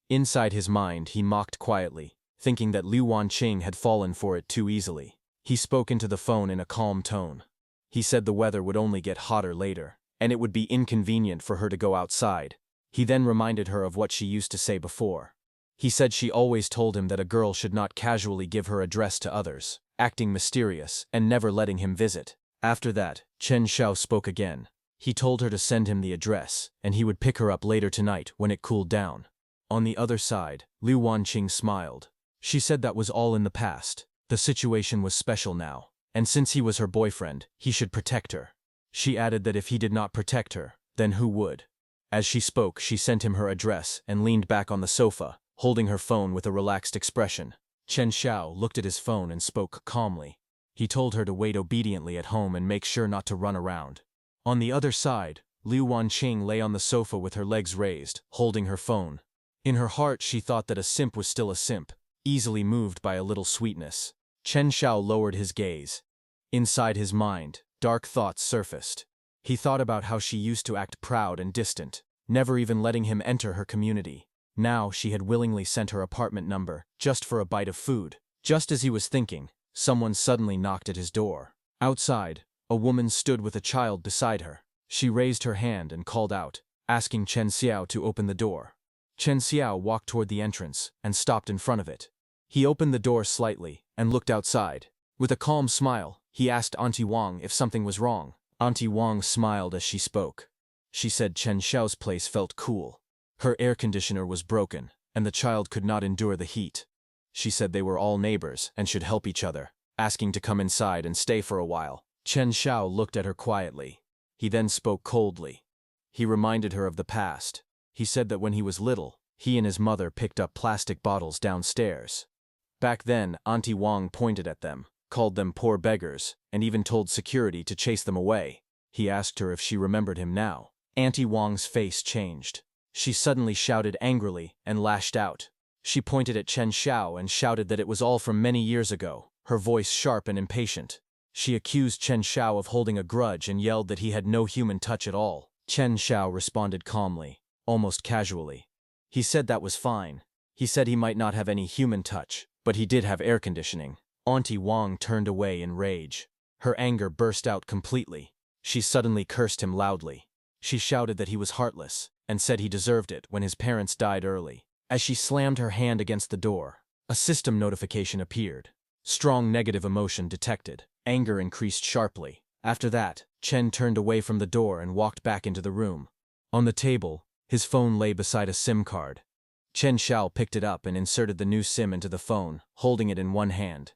Inside his mind, he mocked quietly, thinking that Lu Wanqing had fallen for it too easily. He spoke into the phone in a calm tone. He said the weather would only get hotter later, and it would be inconvenient for her to go outside. He then reminded her of what she used to say before. He said she always told him that a girl should not casually give her address to others, acting mysterious and never letting him visit. After that, Chen Xiao spoke again. He told her to send him the address, and he would pick her up later tonight when it cooled down. On the other side, Lu Wanqing smiled. She said that was all in the past. The situation was special now, and since he was her boyfriend, he should protect her. She added that if he did not protect her, then who would? As she spoke, she sent him her address and leaned back on the sofa, holding her phone with a relaxed expression. Chen Xiao looked at his phone and spoke calmly. He told her to wait obediently at home and make sure not to run around. On the other side, Lu Wanqing lay on the sofa with her legs raised, holding her phone. In her heart she thought that a simp was still a simp, easily moved by a little sweetness. Chen Xiao lowered his gaze. Inside his mind, dark thoughts surfaced. He thought about how she used to act proud and distant, never even letting him enter her community. Now she had willingly sent her apartment number, just for a bite of food. Just as he was thinking, someone suddenly knocked at his door. Outside, a woman stood with a child beside her. She raised her hand and called out, asking Chen Xiao to open the door. Chen Xiao walked toward the entrance and stopped in front of it. He opened the door slightly and looked outside. With a calm smile, he asked Auntie Wong if something was wrong. Auntie Wong smiled as she spoke. She said Chen Xiao's place felt cool. Her air conditioner was broken, and the child could not endure the heat. She said they were all neighbors and should help each other, asking to come inside and stay for a while. Chen Xiao looked at her quietly. He then spoke coldly. He reminded her of the past. He said that when he was little, he and his mother picked up plastic bottles downstairs. Back then, Auntie Wong pointed at them, called them poor beggars, and even told security to chase them away. He asked her if she remembered him now. Auntie Wong's face changed. She suddenly shouted angrily and lashed out. She pointed at Chen Xiao and shouted that it was all from many years ago, her voice sharp and impatient. She accused Chen Xiao of holding a grudge and yelled that he had no human touch at all. Chen Xiao responded calmly, almost casually. He said that was fine. He said he might not have any human touch, but he did have air conditioning. Auntie Wong turned away in rage. Her anger burst out completely. She suddenly cursed him loudly. She shouted that he was heartless, and said he deserved it when his parents died early. As she slammed her hand against the door, a system notification appeared. Strong negative emotion detected. Anger increased sharply. After that, Chen turned away from the door and walked back into the room. On the table, his phone lay beside a SIM card. Chen Xiao picked it up and inserted the new SIM into the phone, holding it in one hand.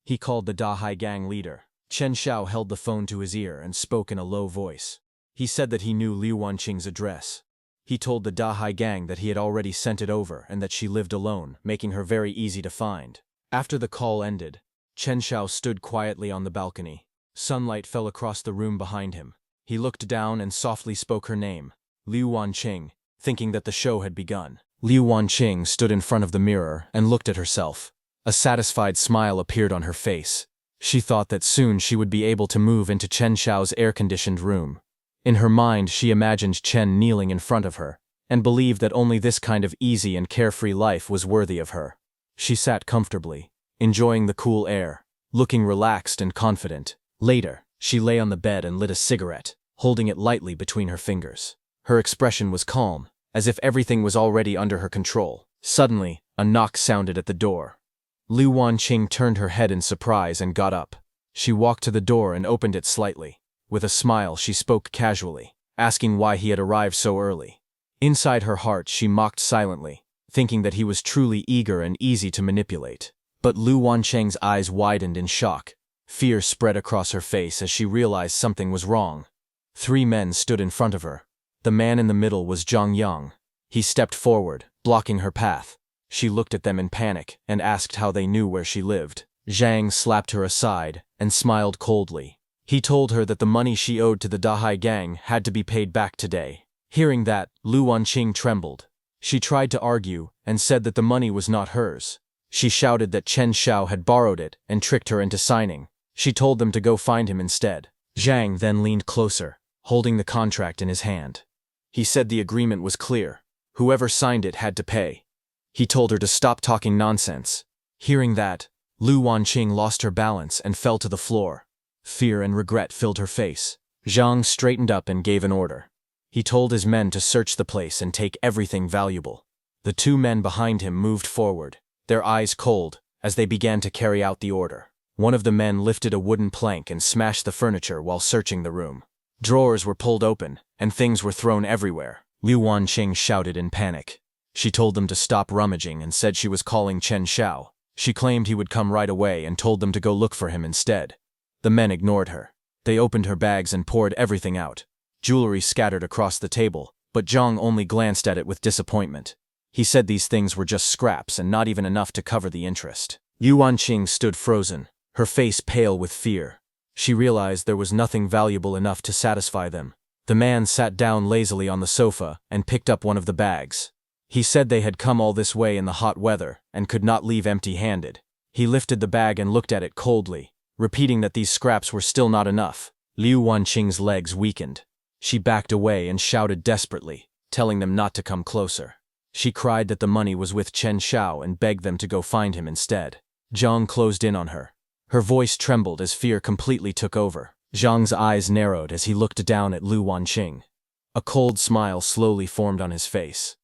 He called the Dahai gang leader. Chen Xiao held the phone to his ear and spoke in a low voice. He said that he knew Lu Wanqing's address. He told the Dahai gang that he had already sent it over and that she lived alone, making her very easy to find. After the call ended, Chen Xiao stood quietly on the balcony. Sunlight fell across the room behind him. He looked down and softly spoke her name, Lu Wanqing, thinking that the show had begun. Lu Wanqing stood in front of the mirror and looked at herself. A satisfied smile appeared on her face. She thought that soon she would be able to move into Chen Xiao's air-conditioned room. In her mind, she imagined Chen kneeling in front of her, and believed that only this kind of easy and carefree life was worthy of her. She sat comfortably, enjoying the cool air, looking relaxed and confident. Later, she lay on the bed and lit a cigarette, holding it lightly between her fingers. Her expression was calm, as if everything was already under her control. Suddenly, a knock sounded at the door. Lu Wanqing turned her head in surprise and got up. She walked to the door and opened it slightly. With a smile, she spoke casually, asking why he had arrived so early. Inside her heart, she mocked silently, thinking that he was truly eager and easy to manipulate. But Lu Wanqing's eyes widened in shock. Fear spread across her face as she realized something was wrong. 3 men stood in front of her. The man in the middle was Zhang Yang. He stepped forward, blocking her path. She looked at them in panic and asked how they knew where she lived. Zhang slapped her aside and smiled coldly. He told her that the money she owed to the Dahai gang had to be paid back today. Hearing that, Lu Wanqing trembled. She tried to argue and said that the money was not hers. She shouted that Chen Xiao had borrowed it and tricked her into signing. She told them to go find him instead. Zhang then leaned closer, holding the contract in his hand. He said the agreement was clear. Whoever signed it had to pay. He told her to stop talking nonsense. Hearing that, Lu Wanqing lost her balance and fell to the floor. Fear and regret filled her face. Zhang straightened up and gave an order. He told his men to search the place and take everything valuable. The 2 men behind him moved forward, their eyes cold, as they began to carry out the order. One of the men lifted a wooden plank and smashed the furniture while searching the room. Drawers were pulled open, and things were thrown everywhere. Lu Wanqing shouted in panic. She told them to stop rummaging and said she was calling Chen Xiao. She claimed he would come right away and told them to go look for him instead. The men ignored her. They opened her bags and poured everything out. Jewelry scattered across the table, but Zhang only glanced at it with disappointment. He said these things were just scraps and not even enough to cover the interest. Lu Wanqing stood frozen, her face pale with fear. She realized there was nothing valuable enough to satisfy them. The man sat down lazily on the sofa and picked up one of the bags. He said they had come all this way in the hot weather and could not leave empty-handed. He lifted the bag and looked at it coldly, repeating that these scraps were still not enough. Lu Wanqing's legs weakened. She backed away and shouted desperately, telling them not to come closer. She cried that the money was with Chen Xiao and begged them to go find him instead. Zhang closed in on her. Her voice trembled as fear completely took over. Zhang's eyes narrowed as he looked down at Lu Wanqing. A cold smile slowly formed on his face.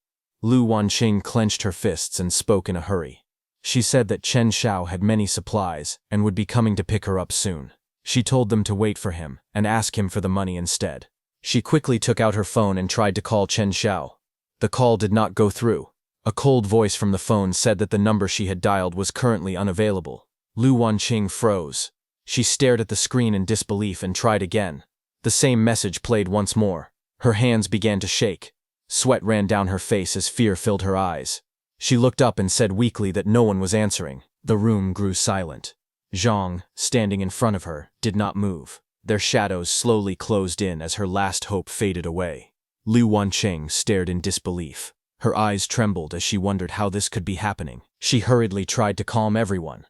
Lu Wanqing clenched her fists and spoke in a hurry. She said that Chen Xiao had many supplies and would be coming to pick her up soon. She told them to wait for him and ask him for the money instead. She quickly took out her phone and tried to call Chen Xiao. The call did not go through. A cold voice from the phone said that the number she had dialed was currently unavailable. Lu Wanqing froze. She stared at the screen in disbelief and tried again. The same message played once more. Her hands began to shake. Sweat ran down her face as fear filled her eyes. She looked up and said weakly that no one was answering. The room grew silent. Zhang, standing in front of her, did not move. Their shadows slowly closed in as her last hope faded away. Lu Wanqing stared in disbelief. Her eyes trembled as she wondered how this could be happening. She hurriedly tried to calm everyone.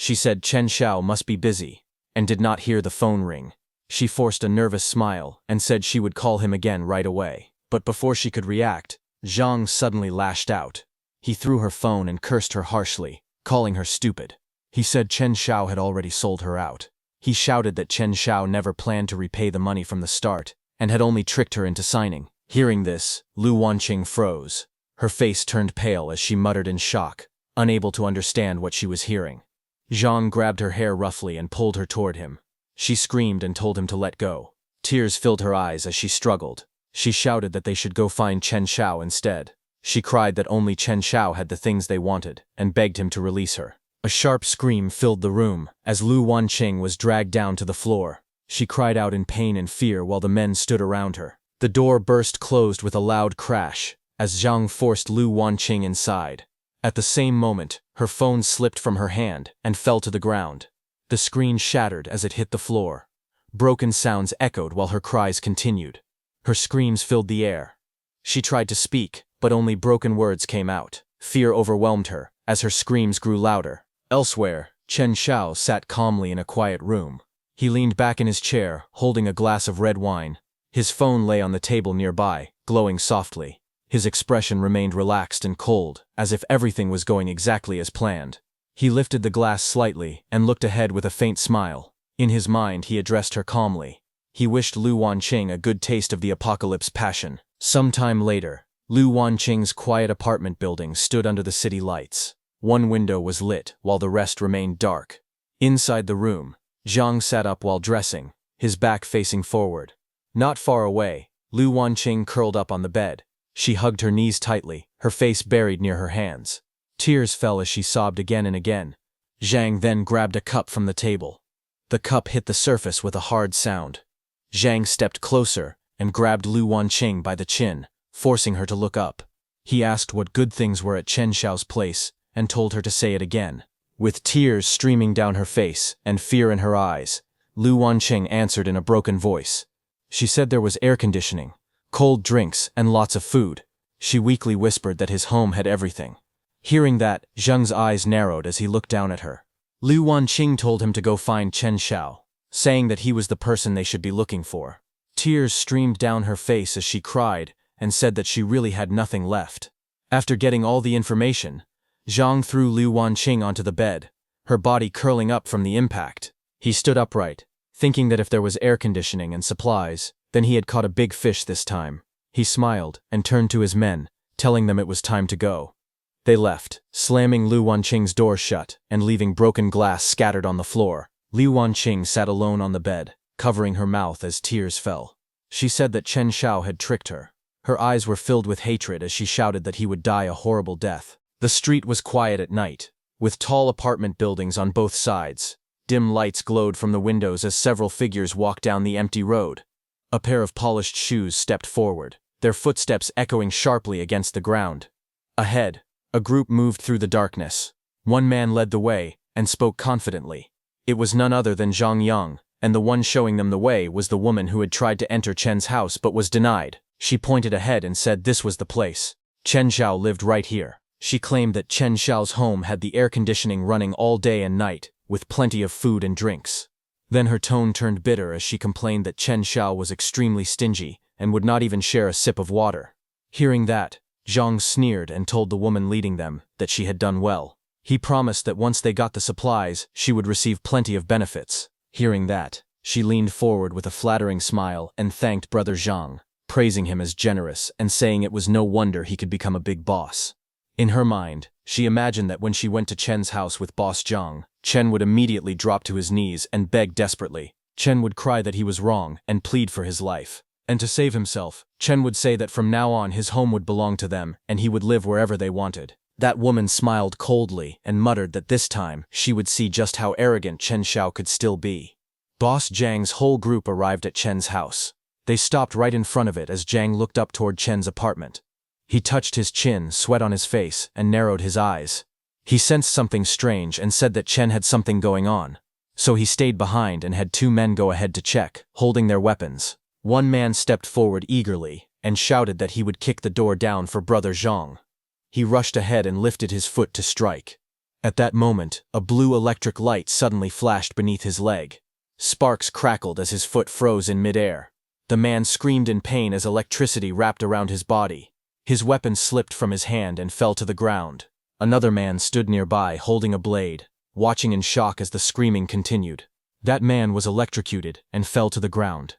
She said Chen Xiao must be busy, and did not hear the phone ring. She forced a nervous smile and said she would call him again right away. But before she could react, Zhang suddenly lashed out. He threw her phone and cursed her harshly, calling her stupid. He said Chen Xiao had already sold her out. He shouted that Chen Xiao never planned to repay the money from the start, and had only tricked her into signing. Hearing this, Lu Wanqing froze. Her face turned pale as she muttered in shock, unable to understand what she was hearing. Zhang grabbed her hair roughly and pulled her toward him. She screamed and told him to let go. Tears filled her eyes as she struggled. She shouted that they should go find Chen Xiao instead. She cried that only Chen Xiao had the things they wanted, and begged him to release her. A sharp scream filled the room as Lu Wanqing was dragged down to the floor. She cried out in pain and fear while the men stood around her. The door burst closed with a loud crash as Zhang forced Lu Wanqing inside. At the same moment, her phone slipped from her hand and fell to the ground. The screen shattered as it hit the floor. Broken sounds echoed while her cries continued. Her screams filled the air. She tried to speak, but only broken words came out. Fear overwhelmed her as her screams grew louder. Elsewhere, Chen Xiao sat calmly in a quiet room. He leaned back in his chair, holding a glass of red wine. His phone lay on the table nearby, glowing softly. His expression remained relaxed and cold, as if everything was going exactly as planned. He lifted the glass slightly and looked ahead with a faint smile. In his mind, he addressed her calmly. He wished Lu Wanqing a good taste of the apocalypse passion. Some time later, Lu Wanqing's quiet apartment building stood under the city lights. One window was lit, while the rest remained dark. Inside the room, Zhang sat up while dressing, his back facing forward. Not far away, Lu Wanqing curled up on the bed. She hugged her knees tightly, her face buried near her hands. Tears fell as she sobbed again and again. Zhang then grabbed a cup from the table. The cup hit the surface with a hard sound. Zhang stepped closer and grabbed Lu Wanqing by the chin, forcing her to look up. He asked what good things were at Chen Xiao's place and told her to say it again. With tears streaming down her face and fear in her eyes, Lu Wanqing answered in a broken voice. She said there was air conditioning, cold drinks, and lots of food. She weakly whispered that his home had everything. Hearing that, Zhang's eyes narrowed as he looked down at her. Lu Wanqing told him to go find Chen Xiao, saying that he was the person they should be looking for. Tears streamed down her face as she cried and said that she really had nothing left. After getting all the information, Zhang threw Lu Wanqing onto the bed, her body curling up from the impact. He stood upright, thinking that if there was air conditioning and supplies, then he had caught a big fish this time. He smiled and turned to his men, telling them it was time to go. They left, slamming Lu Wanqing's door shut and leaving broken glass scattered on the floor. Lu Wanqing sat alone on the bed, covering her mouth as tears fell. She said that Chen Xiao had tricked her. Her eyes were filled with hatred as she shouted that he would die a horrible death. The street was quiet at night, with tall apartment buildings on both sides. Dim lights glowed from the windows as several figures walked down the empty road. A pair of polished shoes stepped forward, their footsteps echoing sharply against the ground. Ahead, a group moved through the darkness. One man led the way and spoke confidently. It was none other than Zhang Yang, and the one showing them the way was the woman who had tried to enter Chen's house but was denied. She pointed ahead and said this was the place. Chen Xiao lived right here. She claimed that Chen Xiao's home had the air conditioning running all day and night, with plenty of food and drinks. Then her tone turned bitter as she complained that Chen Xiao was extremely stingy and would not even share a sip of water. Hearing that, Zhang sneered and told the woman leading them that she had done well. He promised that once they got the supplies, she would receive plenty of benefits. Hearing that, she leaned forward with a flattering smile and thanked Brother Zhang, praising him as generous and saying it was no wonder he could become a big boss. In her mind, she imagined that when she went to Chen's house with Boss Zhang, Chen would immediately drop to his knees and beg desperately. Chen would cry that he was wrong and plead for his life. And to save himself, Chen would say that from now on his home would belong to them and he would live wherever they wanted. That woman smiled coldly and muttered that this time she would see just how arrogant Chen Xiao could still be. Boss Zhang's whole group arrived at Chen's house. They stopped right in front of it as Zhang looked up toward Chen's apartment. He touched his chin, sweat on his face, and narrowed his eyes. He sensed something strange and said that Chen had something going on. So he stayed behind and had two men go ahead to check, holding their weapons. One man stepped forward eagerly and shouted that he would kick the door down for Brother Zhang. He rushed ahead and lifted his foot to strike. At that moment, a blue electric light suddenly flashed beneath his leg. Sparks crackled as his foot froze in midair. The man screamed in pain as electricity wrapped around his body. His weapon slipped from his hand and fell to the ground. Another man stood nearby holding a blade, watching in shock as the screaming continued. That man was electrocuted and fell to the ground.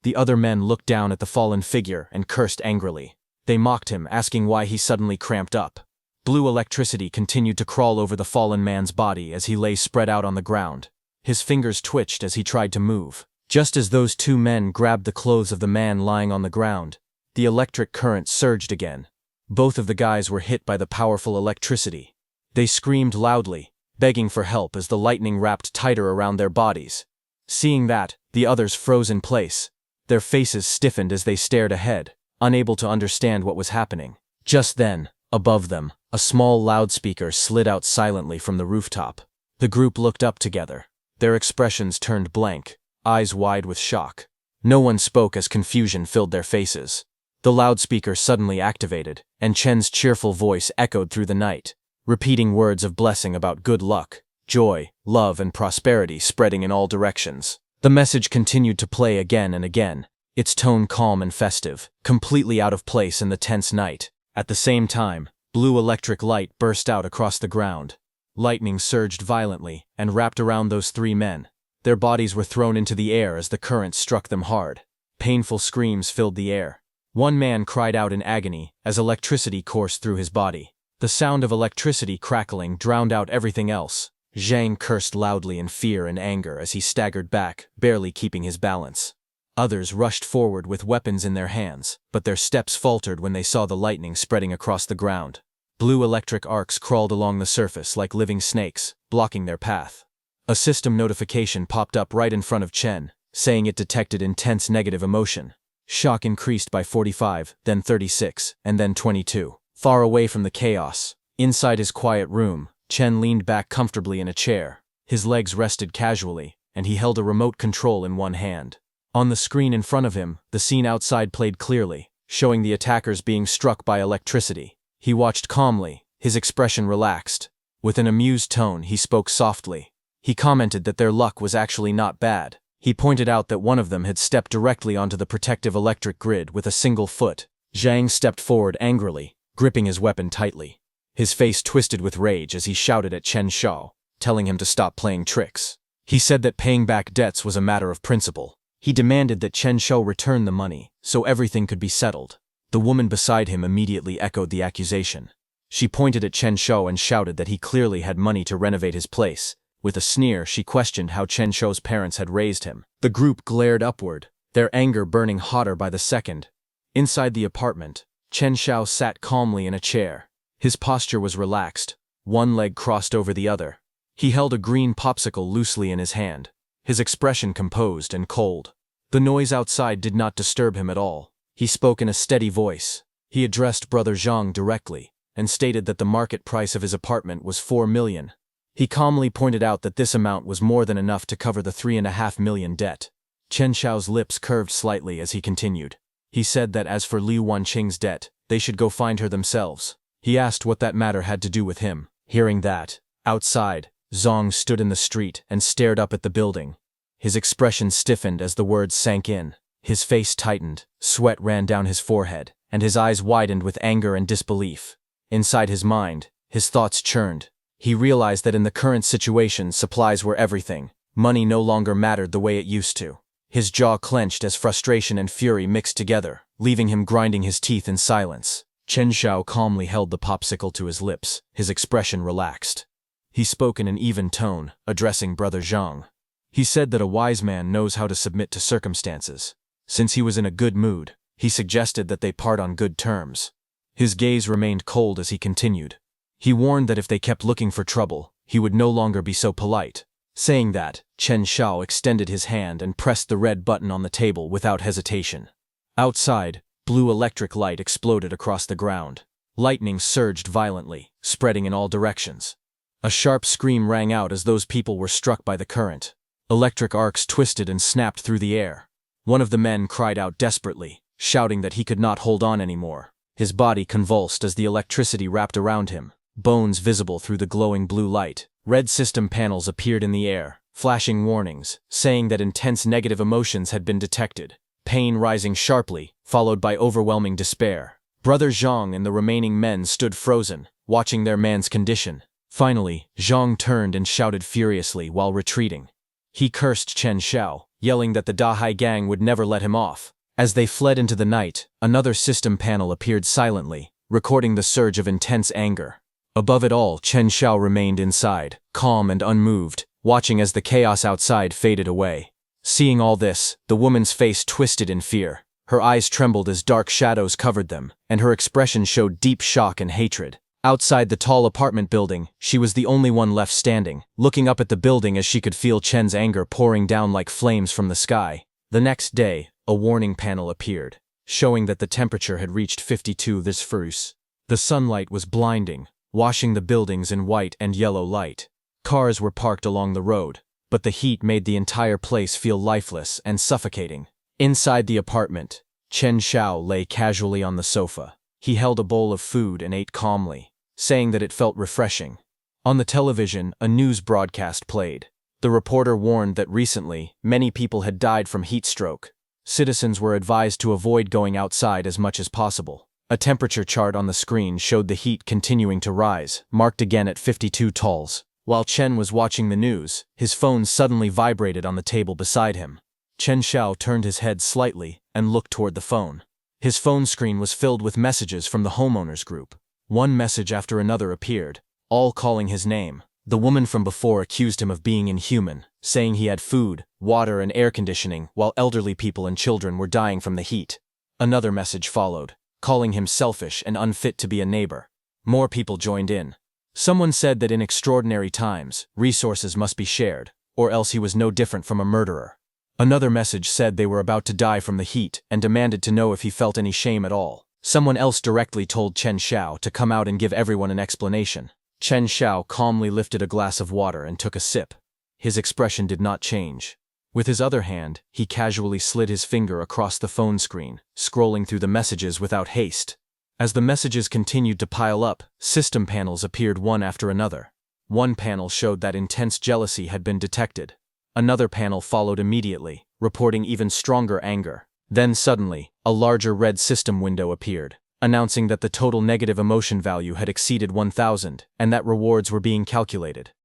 The other men looked down at the fallen figure and cursed angrily. They mocked him, asking why he suddenly cramped up. Blue electricity continued to crawl over the fallen man's body as he lay spread out on the ground. His fingers twitched as he tried to move. Just as those two men grabbed the clothes of the man lying on the ground, the electric current surged again. Both of the guys were hit by the powerful electricity. They screamed loudly, begging for help as the lightning wrapped tighter around their bodies. Seeing that, the others froze in place. Their faces stiffened as they stared ahead, unable to understand what was happening. Just then, above them, a small loudspeaker slid out silently from the rooftop. The group looked up together. Their expressions turned blank, eyes wide with shock. No one spoke as confusion filled their faces. The loudspeaker suddenly activated, and Chen's cheerful voice echoed through the night, repeating words of blessing about good luck, joy, love, and prosperity spreading in all directions. The message continued to play again and again, its tone calm and festive, completely out of place in the tense night. At the same time, blue electric light burst out across the ground. Lightning surged violently and wrapped around those three men. Their bodies were thrown into the air as the current struck them hard. Painful screams filled the air. One man cried out in agony as electricity coursed through his body. The sound of electricity crackling drowned out everything else. Zhang cursed loudly in fear and anger as he staggered back, barely keeping his balance. Others rushed forward with weapons in their hands, but their steps faltered when they saw the lightning spreading across the ground. Blue electric arcs crawled along the surface like living snakes, blocking their path. A system notification popped up right in front of Chen, saying it detected intense negative emotion. Shock increased by 45, then 36, and then 22. Far away from the chaos, inside his quiet room, Chen leaned back comfortably in a chair. His legs rested casually, and he held a remote control in one hand. On the screen in front of him, the scene outside played clearly, showing the attackers being struck by electricity. He watched calmly, his expression relaxed. With an amused tone, he spoke softly. He commented that their luck was actually not bad. He pointed out that one of them had stepped directly onto the protective electric grid with a single foot. Zhang stepped forward angrily, gripping his weapon tightly. His face twisted with rage as he shouted at Chen Shao, telling him to stop playing tricks. He said that paying back debts was a matter of principle. He demanded that Chen Shao return the money, so everything could be settled. The woman beside him immediately echoed the accusation. She pointed at Chen Shao and shouted that he clearly had money to renovate his place. With a sneer, she questioned how Chen Shou's parents had raised him. The group glared upward, their anger burning hotter by the second. Inside the apartment, Chen Shao sat calmly in a chair. His posture was relaxed, one leg crossed over the other. He held a green popsicle loosely in his hand, his expression composed and cold. The noise outside did not disturb him at all. He spoke in a steady voice. He addressed Brother Zhang directly, and stated that the market price of his apartment was 4 million. He calmly pointed out that this amount was more than enough to cover the 3.5 million debt. Chen Shao's lips curved slightly as he continued. He said that as for Lu Wanqing's debt, they should go find her themselves. He asked what that matter had to do with him. Hearing that, outside, Zhang stood in the street and stared up at the building. His expression stiffened as the words sank in. His face tightened, sweat ran down his forehead, and his eyes widened with anger and disbelief. Inside his mind, his thoughts churned. He realized that in the current situation, supplies were everything. Money no longer mattered the way it used to. His jaw clenched as frustration and fury mixed together, leaving him grinding his teeth in silence. Chen Shao calmly held the popsicle to his lips, his expression relaxed. He spoke in an even tone, addressing Brother Zhang. He said that a wise man knows how to submit to circumstances. Since he was in a good mood, he suggested that they part on good terms. His gaze remained cold as he continued. He warned that if they kept looking for trouble, he would no longer be so polite. Saying that, Chen Shao extended his hand and pressed the red button on the table without hesitation. Outside, blue electric light exploded across the ground. Lightning surged violently, spreading in all directions. A sharp scream rang out as those people were struck by the current. Electric arcs twisted and snapped through the air. One of the men cried out desperately, shouting that he could not hold on anymore. His body convulsed as the electricity wrapped around him, bones visible through the glowing blue light. Red system panels appeared in the air, flashing warnings, saying that intense negative emotions had been detected. Pain rising sharply, followed by overwhelming despair. Brother Zhang and the remaining men stood frozen, watching their man's condition. Finally, Zhang turned and shouted furiously while retreating. He cursed Chen Shao, yelling that the Dahai gang would never let him off. As they fled into the night, another system panel appeared silently, recording the surge of intense anger. Above it all, Chen Shao remained inside, calm and unmoved, watching as the chaos outside faded away. Seeing all this, the woman's face twisted in fear. Her eyes trembled as dark shadows covered them, and her expression showed deep shock and hatred. Outside the tall apartment building, she was the only one left standing, looking up at the building as she could feel Chen's anger pouring down like flames from the sky. The next day, a warning panel appeared, showing that the temperature had reached 52 degrees. The sunlight was blinding, washing the buildings in white and yellow light. Cars were parked along the road, but the heat made the entire place feel lifeless and suffocating. Inside the apartment, Chen Xiao lay casually on the sofa. He held a bowl of food and ate calmly, saying that it felt refreshing. On the television, a news broadcast played. The reporter warned that recently, many people had died from heat stroke. Citizens were advised to avoid going outside as much as possible. A temperature chart on the screen showed the heat continuing to rise, marked again at 52 degrees. While Chen was watching the news, his phone suddenly vibrated on the table beside him. Chen Xiao turned his head slightly and looked toward the phone. His phone screen was filled with messages from the homeowners group. One message after another appeared, all calling his name. The woman from before accused him of being inhuman, saying he had food, water, and air conditioning, while elderly people and children were dying from the heat. Another message followed, calling him selfish and unfit to be a neighbor. More people joined in. Someone said that in extraordinary times, resources must be shared, or else he was no different from a murderer. Another message said they were about to die from the heat and demanded to know if he felt any shame at all. Someone else directly told Chen Xiao to come out and give everyone an explanation. Chen Xiao calmly lifted a glass of water and took a sip. His expression did not change. With his other hand, he casually slid his finger across the phone screen, scrolling through the messages without haste. As the messages continued to pile up, system panels appeared one after another. One panel showed that intense jealousy had been detected. Another panel followed immediately, reporting even stronger anger. Then suddenly, a larger red system window appeared, announcing that the total negative emotion value had exceeded 1,000 and that rewards were being calculated.